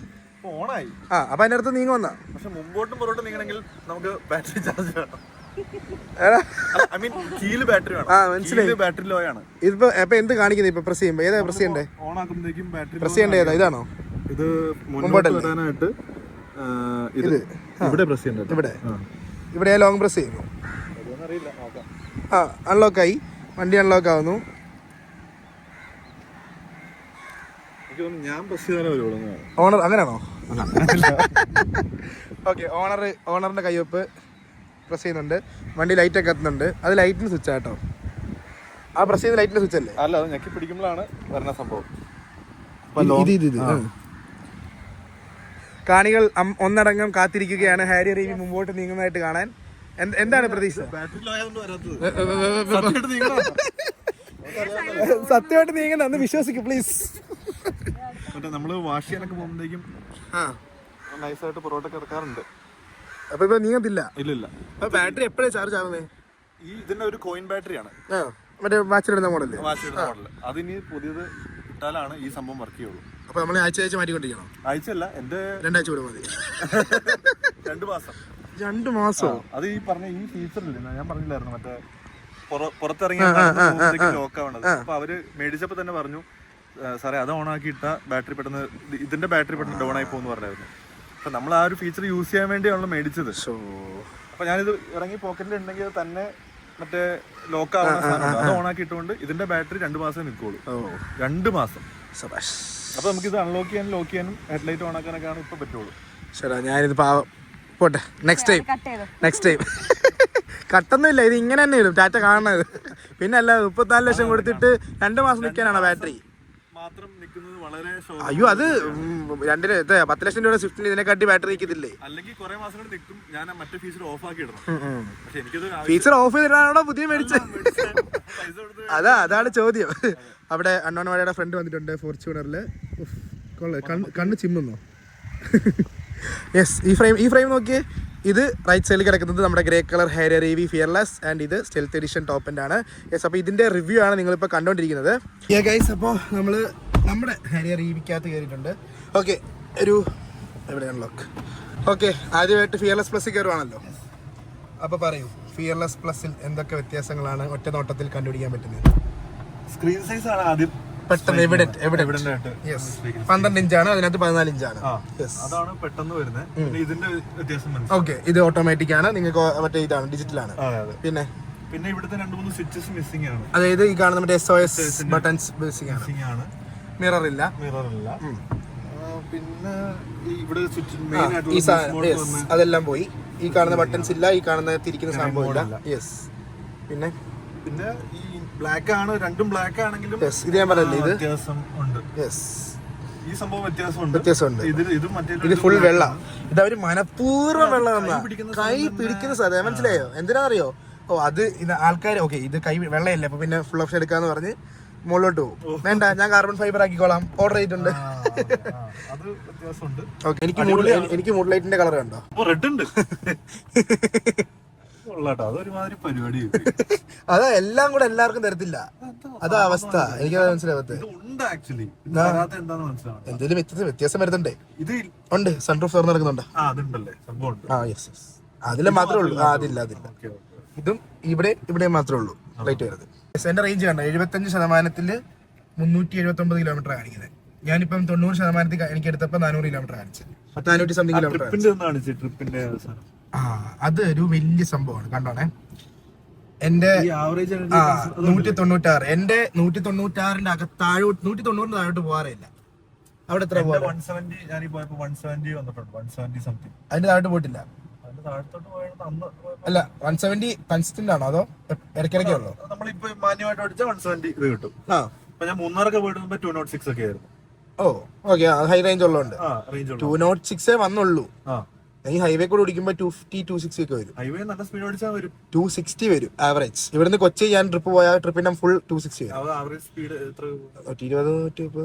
ഓണായി. അപ്പൊ അതിന്റെ അടുത്ത് നീങ്ങുന്ന. പക്ഷെ മുമ്പോട്ടും പുറത്തോട്ടും നീങ്ങണമെങ്കിൽ നമുക്ക് ബാറ്ററി ചാർജ് വേണം. ഐ മീൻ കീല് ബാറ്ററി വേണം. മനസ്സിലായി. ബാറ്ററി ലോ ആണ്. ഇതിപ്പോ എന്ത് കാണിക്കുന്നത്? ഇപ്പൊ പ്രസ് ചെയ്യുമ്പോ ഏതാ പ്രസ് ചെയ്യണ്ടേ? ഓൺ ആക്കുമ്പോഴേക്കും ബാറ്ററി പ്രസ് ചെയ്യേണ്ട ഏതാ? ഇതാണോ? ഇത് മുമ്പോട്ട് വരാനായിട്ട് ഇത് ഇവിടെ പ്രസ് ചെയ്യണ്ട. ഇവിടെ ലോങ് പ്രസ് ചെയ്യുന്നു. അൺലോക്ക് ആയി. വണ്ടി അൺലോക്ക് ആവുന്നു. ഞാൻ പ്രസ് ചെയ്താലും ഓണർ അങ്ങനെയാണോ? ഓക്കെ, ഓണറിന്റെ കയ്യൊപ്പ് പ്രസ് ചെയ്യുന്നുണ്ട്. വണ്ടി ലൈറ്റ് ഒക്കെ കത്തുന്നുണ്ട്. അത് ലൈറ്റിന് സ്വിച്ച് ആട്ടോ. ആ പ്രസ് ചെയ്ത ലൈറ്റിന്റെ സ്വിച്ച് അല്ലേ? അല്ല, അത് ഞെക്കി പിടിക്കുമ്പോഴാണ് വരുന്ന സംഭവം. കാണികൾ ഒന്നടങ്കം കാത്തിരിക്കുകയാണ് ഹാരി റീവി മുമ്പോട്ട് നീങ്ങുന്നതായിട്ട് കാണാൻ. എന്താണ് പ്രതീക്ഷ? സത്യമായിട്ട് നീങ്ങുന്ന ഒന്ന് വിശ്വസിക്കും പ്ലീസ്. നമ്മള് വാഷ് ചെയ്യാനൊക്കെ പോകുമ്പോഴേക്കും നൈസായിട്ട് പൊറോട്ടൊക്കെ ഇറക്കാറുണ്ട്. അപ്പൊ ഇപ്പൊ നീങ്ങത്തില്ല? ഇല്ല. ബാറ്ററി എപ്പോഴാണ് ചാർജ് ആവുന്നത്? ഇതിന്റെ ഒരു കോയിൻ ബാറ്ററിയാണ്. മറ്റേ വാച്ചിലിടുന്ന മോഡല്. അതിന് പുതിയത് ഇട്ടാലാണ് ഈ സംഭവം വർക്ക് ചെയ്യുള്ളൂ. അപ്പൊ നമ്മൾ ആഴ്ച മാറ്റിക്കൊണ്ടിരിക്കണം? ആഴ്ചയല്ല, എന്റെ 2 ആഴ്ച കൂടെ മതി. 2 മാസം. 2 മാസോ? അത് ഈ പറഞ്ഞ ഈ ഫീച്ചറില്ല, ഞാൻ പറഞ്ഞില്ലായിരുന്നു, മറ്റേ പുറത്തിറങ്ങിയ ലോക്ക് ആവണത്. അപ്പൊ അവര് മേടിച്ചപ്പോ തന്നെ പറഞ്ഞു, സാറേ അത് ഓൺ ആക്കി ഇട്ട ബാറ്ററി പെട്ടെന്ന് ഇതിന്റെ ബാറ്ററി പെട്ടെന്ന് ഡൗൺ ആയി പോകുന്നു പറഞ്ഞായിരുന്നു. അപ്പൊ നമ്മൾ ആ ഒരു ഫീച്ചർ യൂസ് ചെയ്യാൻ വേണ്ടിയാണല്ലോ മേടിച്ചത്. അപ്പൊ ഞാനിത് ഇറങ്ങി പോക്കറ്റിൽ ഉണ്ടെങ്കിൽ തന്നെ മറ്റേ ലോക്ക് ആവുന്ന സാധനം അത് ഓൺ ആക്കി ഇട്ടുകൊണ്ട് ഇതിന്റെ ബാറ്ററി 2 മാസം നിൽക്കുള്ളൂ. 2 മാസം. അപ്പൊ നമുക്ക് ഇത് അൺലോക്ക് ചെയ്യാനും ലോക്ക് ചെയ്യാനും ഹെഡ്ലൈറ്റ് ഓൺ ആക്കാനൊക്കെയാണ് ഇപ്പൊ പറ്റുള്ളൂ. ശരി, ഞാനിത് പോട്ടെ. നെക്സ്റ്റ് ടൈം കട്ടൊന്നുമില്ല. ഇത് ഇങ്ങനെ തന്നെ ഇടും ടാറ്റ കാണുന്നത്. പിന്നെ അല്ല 34 ലക്ഷം കൊടുത്തിട്ട് 2 മാസം നിൽക്കാനാണ് ബാറ്ററി മാത്രം നിൽക്കുന്നത്. വളരെ അയ്യോ, അത് 10 ലക്ഷം രൂപയുടെ സ്വിഫ്റ്റിന് ഇതിനെക്കാട്ടി ബാറ്ററി നിൽക്കത്തില്ലേ? അല്ലെങ്കിൽ കുറെ മാസം കൊണ്ട് നിൽക്കും. ഞാൻ മറ്റേ ഫീച്ചർ ഓഫ് ആക്കി ഇടണം. പക്ഷെ എനിക്കത് ഫീച്ചർ ഓഫ് ചെയ്തിട്ടാണോ പുതിയ മേടിച്ചത്? അതാണ് ചോദ്യം. അവിടെ അണ്ണോൺ വാഴയുടെ ഫ്രണ്ട് വന്നിട്ടുണ്ട് ഫോർച്യൂണറിൽ. കണ്ണ് ചിമ്മുന്നോ? യെസ്, ഈ ഫ്രെയിം നോക്കിയേ. ഇത് റൈറ്റ് സൈഡിൽ കിടക്കുന്നത് നമ്മുടെ grey colour Harrier EV fearless and ഇത് സ്റ്റെൽത്ത് എഡിഷൻ ടോപ്പ് എൻഡ് ആണ്. യെസ്, അപ്പോൾ ഇതിൻ്റെ റിവ്യൂ ആണ് നിങ്ങളിപ്പോൾ കണ്ടുകൊണ്ടിരിക്കുന്നത്. ഗൈസ്, അപ്പോൾ നമ്മൾ നമ്മുടെ ഹാരി റീവിക്കകത്ത് കയറിയിട്ടുണ്ട്. ഓക്കെ, എവിടെയാണ് ലോക്ക്? ഓക്കെ, ആദ്യമായിട്ട് ഫിയർലെസ് പ്ലസ് കയറുവാണല്ലോ. അപ്പോൾ പറയൂ, ഫിയർലെസ് പ്ലസിൽ എന്തൊക്കെ വ്യത്യാസങ്ങളാണ് ഒറ്റ നോട്ടത്തിൽ കണ്ടുപിടിക്കാൻ പറ്റുന്നത്? സ്ക്രീൻ സൈസ് ആണ് ആദ്യം പെട്ടെന്ന് എവിഡന്റ് 12 ഇഞ്ചാണ്, അതിനകത്ത് 14 ഇഞ്ചാണ്. അതാണ് പെട്ടെന്ന് വരുന്നത്. ഇതിന്റെ വ്യത്യാസം ഓക്കെ, ഇത് ഓട്ടോമാറ്റിക് ആണ്, നിങ്ങൾക്ക് മറ്റേ ഇതാണ് ഡിജിറ്റലാണ്. പിന്നെ ഇവിടുത്തെ 2-3 സ്വിച്ചസ് മിസ്സിംഗ് ആണ്. അതായത് ഈ കാണുന്ന മറ്റേ SOS ബട്ടൺസ് മിസ്സിംഗ് ആണ്. മിറർ ഇല്ല. പിന്നെ ഇവിടെ മെയിൻ ഈ അതെല്ലാം പോയി. ഈ കാണുന്ന ബട്ടൺസ് ഇല്ല, ഈ കാണുന്ന തിരിക്കുന്ന സംഭവം ഇല്ല. യെസ്. പിന്നെ ഈ ബ്ലാക്ക് ആണ്, രണ്ടും ബ്ലാക്ക് ആണെങ്കിലും ഇത് ഞാൻ പറഞ്ഞില്ലേ, ഇത് വ്യത്യാസം ഉണ്ട്. യെസ്, ഈ സംഭവം വ്യത്യാസമുണ്ട്. ഇത് ഫുൾ വെള്ള. ഇത് അവര് മനഃപൂർവ്വം വെള്ളം തന്നാ കൈ പിടിക്കുന്ന സാധനം. മനസ്സിലായോ? എന്തിനാണെന്നറിയോ? അത് ഇത് ആൾക്കാർ ഓക്കെ ഇത് കൈ വെള്ളയല്ലേ, അപ്പൊ പിന്നെ ഫുൾ ഓപ്ഷൻ എടുക്കാന്ന് പറഞ്ഞ് മുകളിലോട്ട് പോകും. വേണ്ട, ഞാൻ കാർബൺ ഫൈബർ ആക്കിക്കോളാം, ഓർഡർ ചെയ്തിട്ടുണ്ട്. അത് വ്യത്യാസമുണ്ട്. ഓക്കെ, എനിക്ക് മൂഡ് ലൈറ്റിന്റെ കളർ കണ്ടോ? റെഡ് ഉണ്ട്. അതൊരുമാതിരി പരിപാടി. അതാ എല്ലാം കൂടെ എല്ലാവർക്കും തരത്തില്ല, അതാ അവസ്ഥ. എനിക്കത് മനസ്സിലാവത്ത് എന്തെങ്കിലും വ്യത്യാസം വരുന്നുണ്ടേ. ഇത് ഉണ്ട്, സൺറൂഫ് തുറന്ന് നടക്കുന്നുണ്ട്. അതിലെ മാത്രമേ ഉള്ളൂ. അതില്ല. ഇതും ഇവിടെ മാത്രമേ ഉള്ളൂ ലൈറ്റ് വരുന്നത്. എന്റെ റേഞ്ച് കണ്ടോ? 75% 379 കിലോമീറ്റർ കാണിക്കുന്നത്. ഞാനിപ്പം 90% എനിക്ക് എടുത്തപ്പോ 400 കിലോമീറ്റർ കാണിച്ചത്. 400 സംതിങ് കിലോമീറ്റർ. അത് ഒരു വലിയ സംഭവമാണ്. കണ്ടോണേ, എന്റെ 196. എന്റെ 196ന്റെ അകത്താഴോട്ട് 190 താഴോട്ട് പോകാറില്ല. അവിടെ എത്ര പോകാം? 170. അതിന്റെ താഴോട്ട് പോയിട്ടില്ല. അല്ല, 170 കൺസിസ്റ്റന്റ് ആണോ അതോ ഇടയ്ക്കിടയ്ക്കേ ഉള്ളൂ? നമ്മളിപ്പോ മാന്യമായിട്ട് ഓടിച്ചാൽ 170 ഇത് കിട്ടും. ഞാൻ 300 പോയിട്ട് 206 ഒക്കെ ആയിരുന്നു. ഓ ഓക്കെ, ഹൈ റേഞ്ച് ഉള്ളതുകൊണ്ട് 206 വന്നുള്ളൂ. ഈ ഹൈവേ കൂടെ ഓടിക്കുമ്പോ 250 260 ഒക്കെ വരും. ഹൈവേ നല്ല സ്പീഡ് ഓടിച്ചാൽ വരും 260 വരും ആവറേജ്. ഇവിടുന്ന് കൊച്ചി ഞാൻ ട്രിപ്പ് പോയ ട്രിപ്പിന്റെ ഫുൾ 260 വരും. ആവറേജ് സ്പീഡ് എത്ര? 120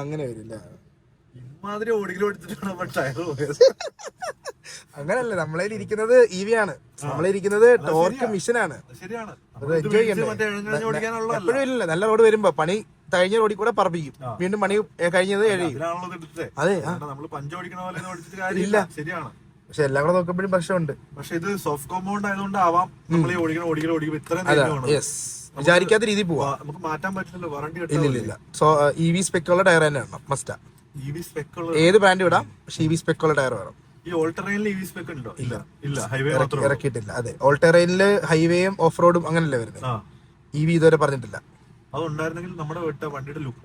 അങ്ങനെ വരില്ല. അങ്ങനല്ലേ, നമ്മളെ ഇരിക്കുന്നത് EV ആണ്, നമ്മളെ ഇരിക്കുന്നത് ടോർക്ക് മിഷനാണ്. എപ്പോഴും ഇല്ലല്ലോ, നല്ല റോഡ് വരുമ്പോ പണി കഴിഞ്ഞ റോഡിൽ കൂടെ പറപ്പിക്കും, വീണ്ടും പണി കഴിഞ്ഞത് എഴുതിയും. അതെ, ഇല്ല, പക്ഷെ എല്ലാം കൂടെ നോക്കുമ്പോഴും പ്രശ്നമുണ്ട്. പക്ഷെ ഇത് സോഫ്റ്റ് കോമ്പൗണ്ട് ആയതുകൊണ്ട് ആവാം നമ്മൾ വിചാരിക്കാത്ത രീതിയിൽ പോവാ. നമുക്ക് മാറ്റാൻ പറ്റില്ലല്ലോ, വാറണ്ടി ഇല്ല. സോ EV സ്പെക്കുള്ള ടയർ തന്നെ വേണം, മസ്റ്റാ. ഏത് ബ്രാൻഡ് വിടാം, പക്ഷെ EV സ്പെക്കുള്ള ടയർ വേണം. ഈ ഓൾട്ടറൈനിൽ EV സ്പെക് ഉണ്ടോ? ഇല്ല, ഹൈവേ ഇറക്കിയിട്ടില്ല. അതെ, ഓൾട്ടറൈനില് ഹൈവേയും ഓഫ് റോഡും അങ്ങനല്ലേ വരുന്നത്. EV ഇതുവരെ പറഞ്ഞിട്ടില്ല. അതുണ്ടായിരുന്നെങ്കിൽ നമ്മുടെ വണ്ടിയുടെ ലുക്ക്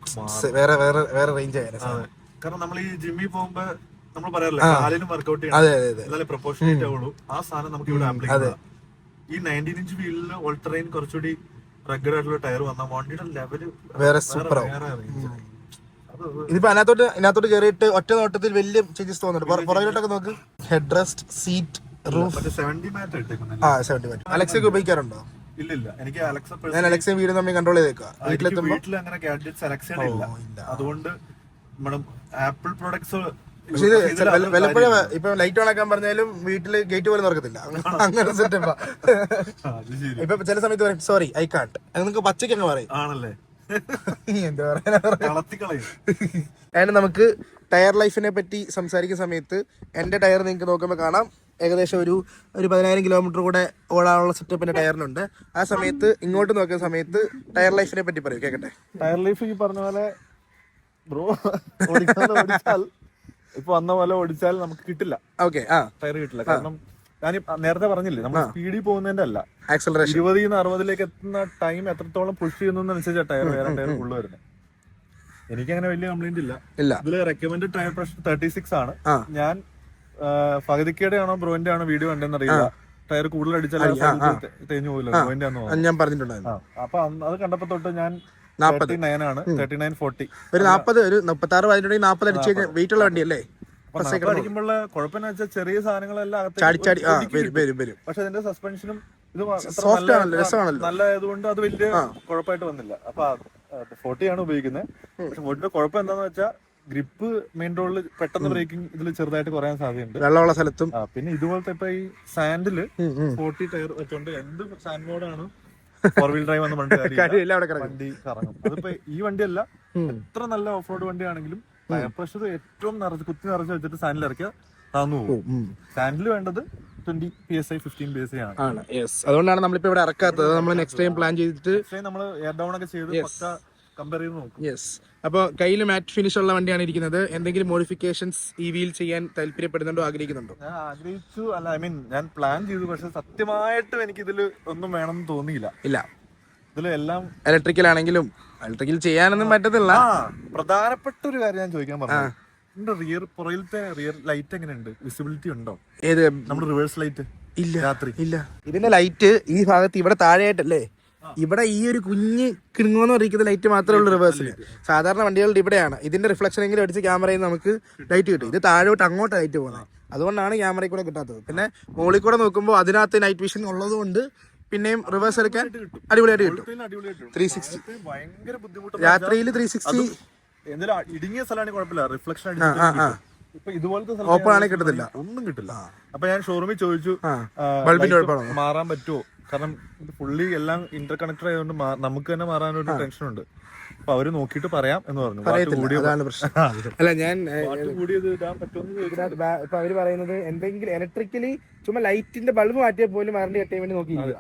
വേറെ റേഞ്ച് ആയിരുന്നു. കാരണം നമ്മൾ ഈ ജിമ്മിൽ പോകുമ്പോ നമ്മൾ പറയാറില്ല, കാലിനും വർക്ക്ഔട്ട് ചെയ്യണം, പ്രൊപ്പോർഷനേറ്റ് ആവുള്ളൂ. ആ സാധനം നമുക്ക് ഇവിടെ ആപ്ലിക്കബിൾ. ഈ 19 ഇഞ്ച് വീലിന് ഓൾട്ടറൈൻ കുറച്ചുകൂടി റഗ്ഗഡ് ആയിട്ടുള്ള ടയർ വന്നാൽ വണ്ടിയുടെ ലെവല് വേറെ സൂപ്പർ ആവും. ഇതിപ്പോ ഇതിനകത്തോട്ട് കയറിയിട്ട് ഒറ്റ നോട്ടത്തിൽ വലിയ ചേഞ്ചസ് തോന്നുന്നുണ്ട്. പുറകിലോട്ടൊക്കെ നോക്ക്, ഹെഡ് റെസ്റ്റ്, സീറ്റ്, റൂഫ്. 70 മാറ്റ്. അലക്സയൊക്കെ ഉപയോഗിക്കാറുണ്ടോ? ഇല്ല, എനിക്ക് ഞാൻ അലക്സ വീട് തമ്മിൽ കൺട്രോൾ ചെയ്തേക്കാം. വീട്ടിൽ അങ്ങനെ ഗാഡ്ജറ്റ്സ് അലക്സ ഇല്ല, അതുകൊണ്ട് നമ്മുടെ ആപ്പിൾ പ്രൊഡക്ട്സ്. പക്ഷെ ഇത് വല്ലപ്പോഴും ഇപ്പൊ ലൈറ്റ് ഓൺ ആക്കാൻ പറഞ്ഞാലും വീട്ടില് ഗേറ്റ് പോലും തുറക്കത്തില്ല, അങ്ങനെ സെറ്റപ്പാ. ഇപ്പൊ ചില സമയത്ത് പറയും സോറി ഐ കാണ്ട്, നിങ്ങൾക്ക് പച്ചയ്ക്ക് അങ്ങ് പറയും. ആണല്ലേ, എന്താ പറയാ. നമുക്ക് ടയർ ലൈഫിനെ പറ്റി സംസാരിക്കുന്ന സമയത്ത് എന്റെ ടയർ നിങ്ങൾക്ക് നോക്കുമ്പോൾ കാണാം, ഏകദേശം ഒരു 10,000 കിലോമീറ്റർ കൂടെ ഓടാനുള്ള സെറ്റപ്പിന്റെ ടയറിനുണ്ട്. ആ സമയത്ത് ഇങ്ങോട്ട് നോക്കുന്ന സമയത്ത് ടയർ ലൈഫിനെ പറ്റി പറയും, കേക്കട്ടെ. ടയർ ലൈഫ് ഈ പറഞ്ഞ പോലെ ബ്രോ ഓടിച്ചാൽ ഇപ്പൊ വന്ന പോലെ ഓടിച്ചാൽ നമുക്ക് കിട്ടില്ല. ഓക്കെ, ടയർ കിട്ടില്ല. കാരണം ഞാൻ നേരത്തെ പറഞ്ഞില്ലേ, നമ്മൾ സ്പീഡിൽ പോകുന്നതിന്റെ അല്ല, ആക്സലറേഷൻ 20 നിന്ന് 60 എത്തുന്ന ടൈം എത്രത്തോളം പുഷ് ചെയ്യുന്നതനുസരിച്ച് ടയർ വേറെ ടയർ ഫുള്ള് വരുന്നത്. എനിക്കങ്ങനെ വലിയ കംപ്ലൈന്റ് ഇല്ല. ഇതില് റെക്കമെൻഡ് ടയർ പ്രഷർ 36 ആണ്. ഞാൻ ഫഹദിക്കയുടെ ആണോ ബ്രോന്റെ ആണോ വീഡിയോ കണ്ടെന്ന് അറിയില്ല, ടയർ കൂടുതൽ അടിച്ചാൽ തേഞ്ഞു പോകില്ല, ബ്രോന്റെ ആണോ ഞാൻ പറഞ്ഞിട്ടുണ്ടായിരുന്നു. അപ്പൊ അത് കണ്ടപ്പോ തൊട്ട് ഞാൻ 39 ആണ്, 3940 ഒരു 40 ഒരു 36 40 അടിച്ചു കഴിഞ്ഞാൽ വെയിറ്റ് ഉള്ള വണ്ടിയല്ലേ. അടിക്കുമ്പോൾ കുഴപ്പമെന്ന് വെച്ചാൽ ചെറിയ സാധനങ്ങളെല്ലാം വരും. പക്ഷെ അതിന്റെ സസ്പെൻഷനും ഇത് നല്ലതായതുകൊണ്ട് അത് വലിയ കുഴപ്പമായിട്ട് വന്നില്ല. അപ്പൊ 40 ആണ് ഉപയോഗിക്കുന്നത്. പക്ഷെ 40 കുഴപ്പം എന്താന്ന് വെച്ചാൽ ഗ്രിപ്പ് മെയിൻ റോഡിൽ പെട്ടെന്ന് ബ്രേക്കിംഗ് ഇതിൽ ചെറുതായിട്ട് കുറയാൻ സാധ്യതയുണ്ട്, വെള്ളമുള്ള സ്ഥലത്തും. പിന്നെ ഇതുപോലത്തെ ഇപ്പൊ ഈ സാൻഡില് 40 ടയർ വെച്ചോണ്ട് എന്ത് സാൻഡ് മോഡാണ് 4 വീൽ ഡ്രൈവ് വന്ന് വണ്ടി കറങ്ങും. അതിപ്പോ ഈ വണ്ടിയല്ല, എത്ര നല്ല ഓഫ് റോഡ് വണ്ടിയാണെങ്കിലും ടയർ പ്രഷർ ഏറ്റവും കുത്തി നിറച്ച് വെച്ചിട്ട് സാൻഡിൽ ഇറക്കിയാൽ താന്നു പോകും. സാൻഡിൽ വേണ്ടത് 20 PSI 15 PSI ആണ്. അതുകൊണ്ടാണ് നമ്മളിപ്പോ ഇവിടെ ഇറക്കാത്തത്. നമ്മൾ നെക്സ്റ്റ് ടൈം പ്ലാൻ ചെയ്തിട്ട് നമ്മൾ എയർ ഡൗൺ ഒക്കെ ചെയ്ത് കമ്പയർ ചെയ്ത് നോക്കും. അപ്പോൾ കയ്യിൽ മാറ്റ് ഫിനിഷ് ഉള്ള വണ്ടിയാണ് ഇരിക്കുന്നത്. എന്തെങ്കിലും മോഡിഫിക്കേഷൻസ് ഈ വീൽ ചെയ്യാൻ താല്പര്യപ്പെടുന്നുണ്ടോ, ആഗ്രഹിക്കുന്നുണ്ടോ? ഞാൻ ആഗ്രഹിച്ചു, അല്ല ഐ മീൻ ഞാൻ പ്ലാൻ ചെയ്തു. പക്ഷെ സത്യമായിട്ടും എനിക്ക് ഇതിൽ ഒന്നും വേണമെന്ന് തോന്നിയില്ല. ഇതിൽ എല്ലാം ഇലക്ട്രിക്കൽ ആണെങ്കിലും ഇലക്ട്രിക്കൽ ചെയ്യാനൊന്നും പറ്റത്തില്ല. പ്രധാനപ്പെട്ട ഒരു കാര്യം ഞാൻ ചോദിക്കാൻ പറഞ്ഞു, പുറകിലത്തെ റിയർ ലൈറ്റ് എങ്ങനെയുണ്ട്? വിസിബിലിറ്റി ഉണ്ടോ? ഏത് നമ്മുടെ റിവേഴ്സ് ലൈറ്റ്? ഇല്ല, രാത്രി ഇല്ല. ഇതിന്റെ ലൈറ്റ് ഈ ഭാഗത്ത് ഇവിടെ താഴെയായിട്ടല്ലേ, ഇവിടെ ഈ ഒരു കുഞ്ഞ് കിണുങ്ങോന്ന് പറയുന്ന ലൈറ്റ് മാത്രമേ ഉള്ളൂ റിവേഴ്സിൽ. സാധാരണ വണ്ടികളുടെ ഇവിടെയാണ്. ഇതിന്റെ റിഫ്ലക്ഷൻ എങ്കിലും അടിച്ച് ക്യാമറയിൽ നമുക്ക് ലൈറ്റ് കിട്ടും. ഇത് താഴോട്ട് അങ്ങോട്ട് ലൈറ്റ് പോകുന്നത്, അതുകൊണ്ടാണ് ക്യാമറയിൽ കൂടെ കിട്ടാത്തത്. പിന്നെ മുകളിൽ കൂടെ നോക്കുമ്പോൾ അതിനകത്ത് നൈറ്റ് വിഷൻ ഉള്ളത് കൊണ്ട് പിന്നെയും റിവേഴ്സ് എടുക്കാൻ അടിപൊളിയായിട്ട് കിട്ടും. 360 ഭയങ്കര ബുദ്ധിമുട്ട്. രാത്രിയിൽ 360 എന്തെങ്കിലും ഇടുങ്ങിയ സ്ഥലമാണെങ്കിൽ കുഴപ്പമില്ല, റിഫ്ലക്ഷൻ ഇപ്പൊ ഇതുപോലത്തെ ഓപ്പൺ ആണെങ്കിൽ കിട്ടത്തില്ല, ഒന്നും കിട്ടില്ല. അപ്പൊ ഞാൻ ഷോറൂമിൽ ചോദിച്ചു ബൾബിന്റെ കുഴപ്പമാണോ മാറാൻ പറ്റുമോ, കാരണം ഇത് ഫുള്ളി എല്ലാം ഇന്റർ കണക്ടർ ആയതുകൊണ്ട് നമുക്ക് തന്നെ മാറാനൊരു ടെൻഷനുണ്ട്. അപ്പൊ അവര് നോക്കിയിട്ട് പറയാം എന്ന് പറഞ്ഞു. അതാണ് പ്രശ്നം. അല്ല ഞാൻ പറ്റുമോ ഇപ്പൊ അവര് പറയുന്നത് എന്തെങ്കിലും ഇലക്ട്രിക്കലി ചുമ്മാ ലൈറ്റിന്റെ ബൾബ് മാറ്റിയാൽ പോലും വാറണ്ടി കെട്ടാൻ വേണ്ടി നോക്കിയിരിക്കുക.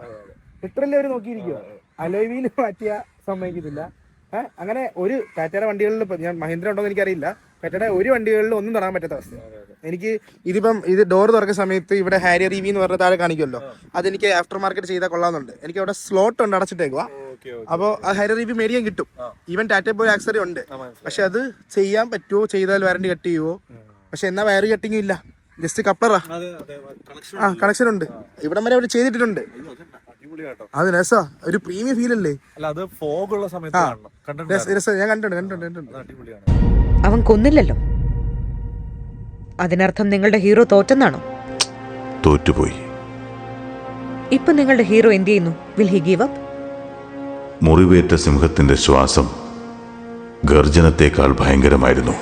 ലിറ്ററലി അവര് നോക്കിയിരിക്കുക. അലോയ് വീല് മാറ്റിയ സമ്മതിക്കത്തില്ല. അങ്ങനെ ഒരു ടാറ്റയുടെ വണ്ടികളിൽ ഇപ്പൊ ഞാൻ മഹീന്ദ്ര ഉണ്ടോ എന്ന് എനിക്കറിയില്ല, ടാറ്റയുടെ ഒരു വണ്ടികളിൽ ഒന്നും തുടങ്ങാൻ പറ്റാത്ത അവസ്ഥ. എനിക്ക് ഇതിപ്പം ഇത് ഡോർ തുറക്കുന്ന സമയത്ത് ഇവിടെ ഹാരിയർ ഇവി എന്ന് പറഞ്ഞ താഴെ കാണിക്കുമല്ലോ, അതെനിക്ക് ആഫ്റ്റർ മാർക്കറ്റ് ചെയ്താൽ കൊള്ളാമെന്നുണ്ട്. എനിക്ക് അവിടെ സ്ലോട്ട് ഉണ്ട്, അടച്ചിട്ടേക്കുക. അപ്പോൾ ആ ഹാരിയർ ഇവി മേടിക്കാൻ കിട്ടും. ഈവൻ ടാറ്റ പോയി ആക്സറി ഉണ്ട്, പക്ഷെ അത് ചെയ്യാൻ പറ്റുമോ, ചെയ്താൽ വാറണ്ടി കട്ട് ചെയ്യുമോ? പക്ഷെ എന്നാ വയർ കട്ടിങ്ങും ഇല്ല, ജസ്റ്റ് കപ്ലറാ. കണക്ഷൻ ഉണ്ട്, ഇവിടം വരെ അവർ ചെയ്തിട്ടുണ്ട്. അത് രസാ, ഒരു പ്രീമിയം ഫീൽ അല്ലേ. ഞാൻ കണ്ടിട്ടുണ്ട്. അവൻ കൊന്നില്ലല്ലോ, അതിനർത്ഥം നിങ്ങളുടെ ഹീറോ തോറ്റെന്നാണോ? തോറ്റുപോയി. ഇപ്പൊ നിങ്ങളുടെ ഹീറോ എന്ത് ചെയ്യുന്നു? Will he give up? മുറിവേറ്റ സിംഹത്തിന്റെ ശ്വാസം ഗർജനത്തേക്കാൾ ഭയങ്കരമായിരുന്നു.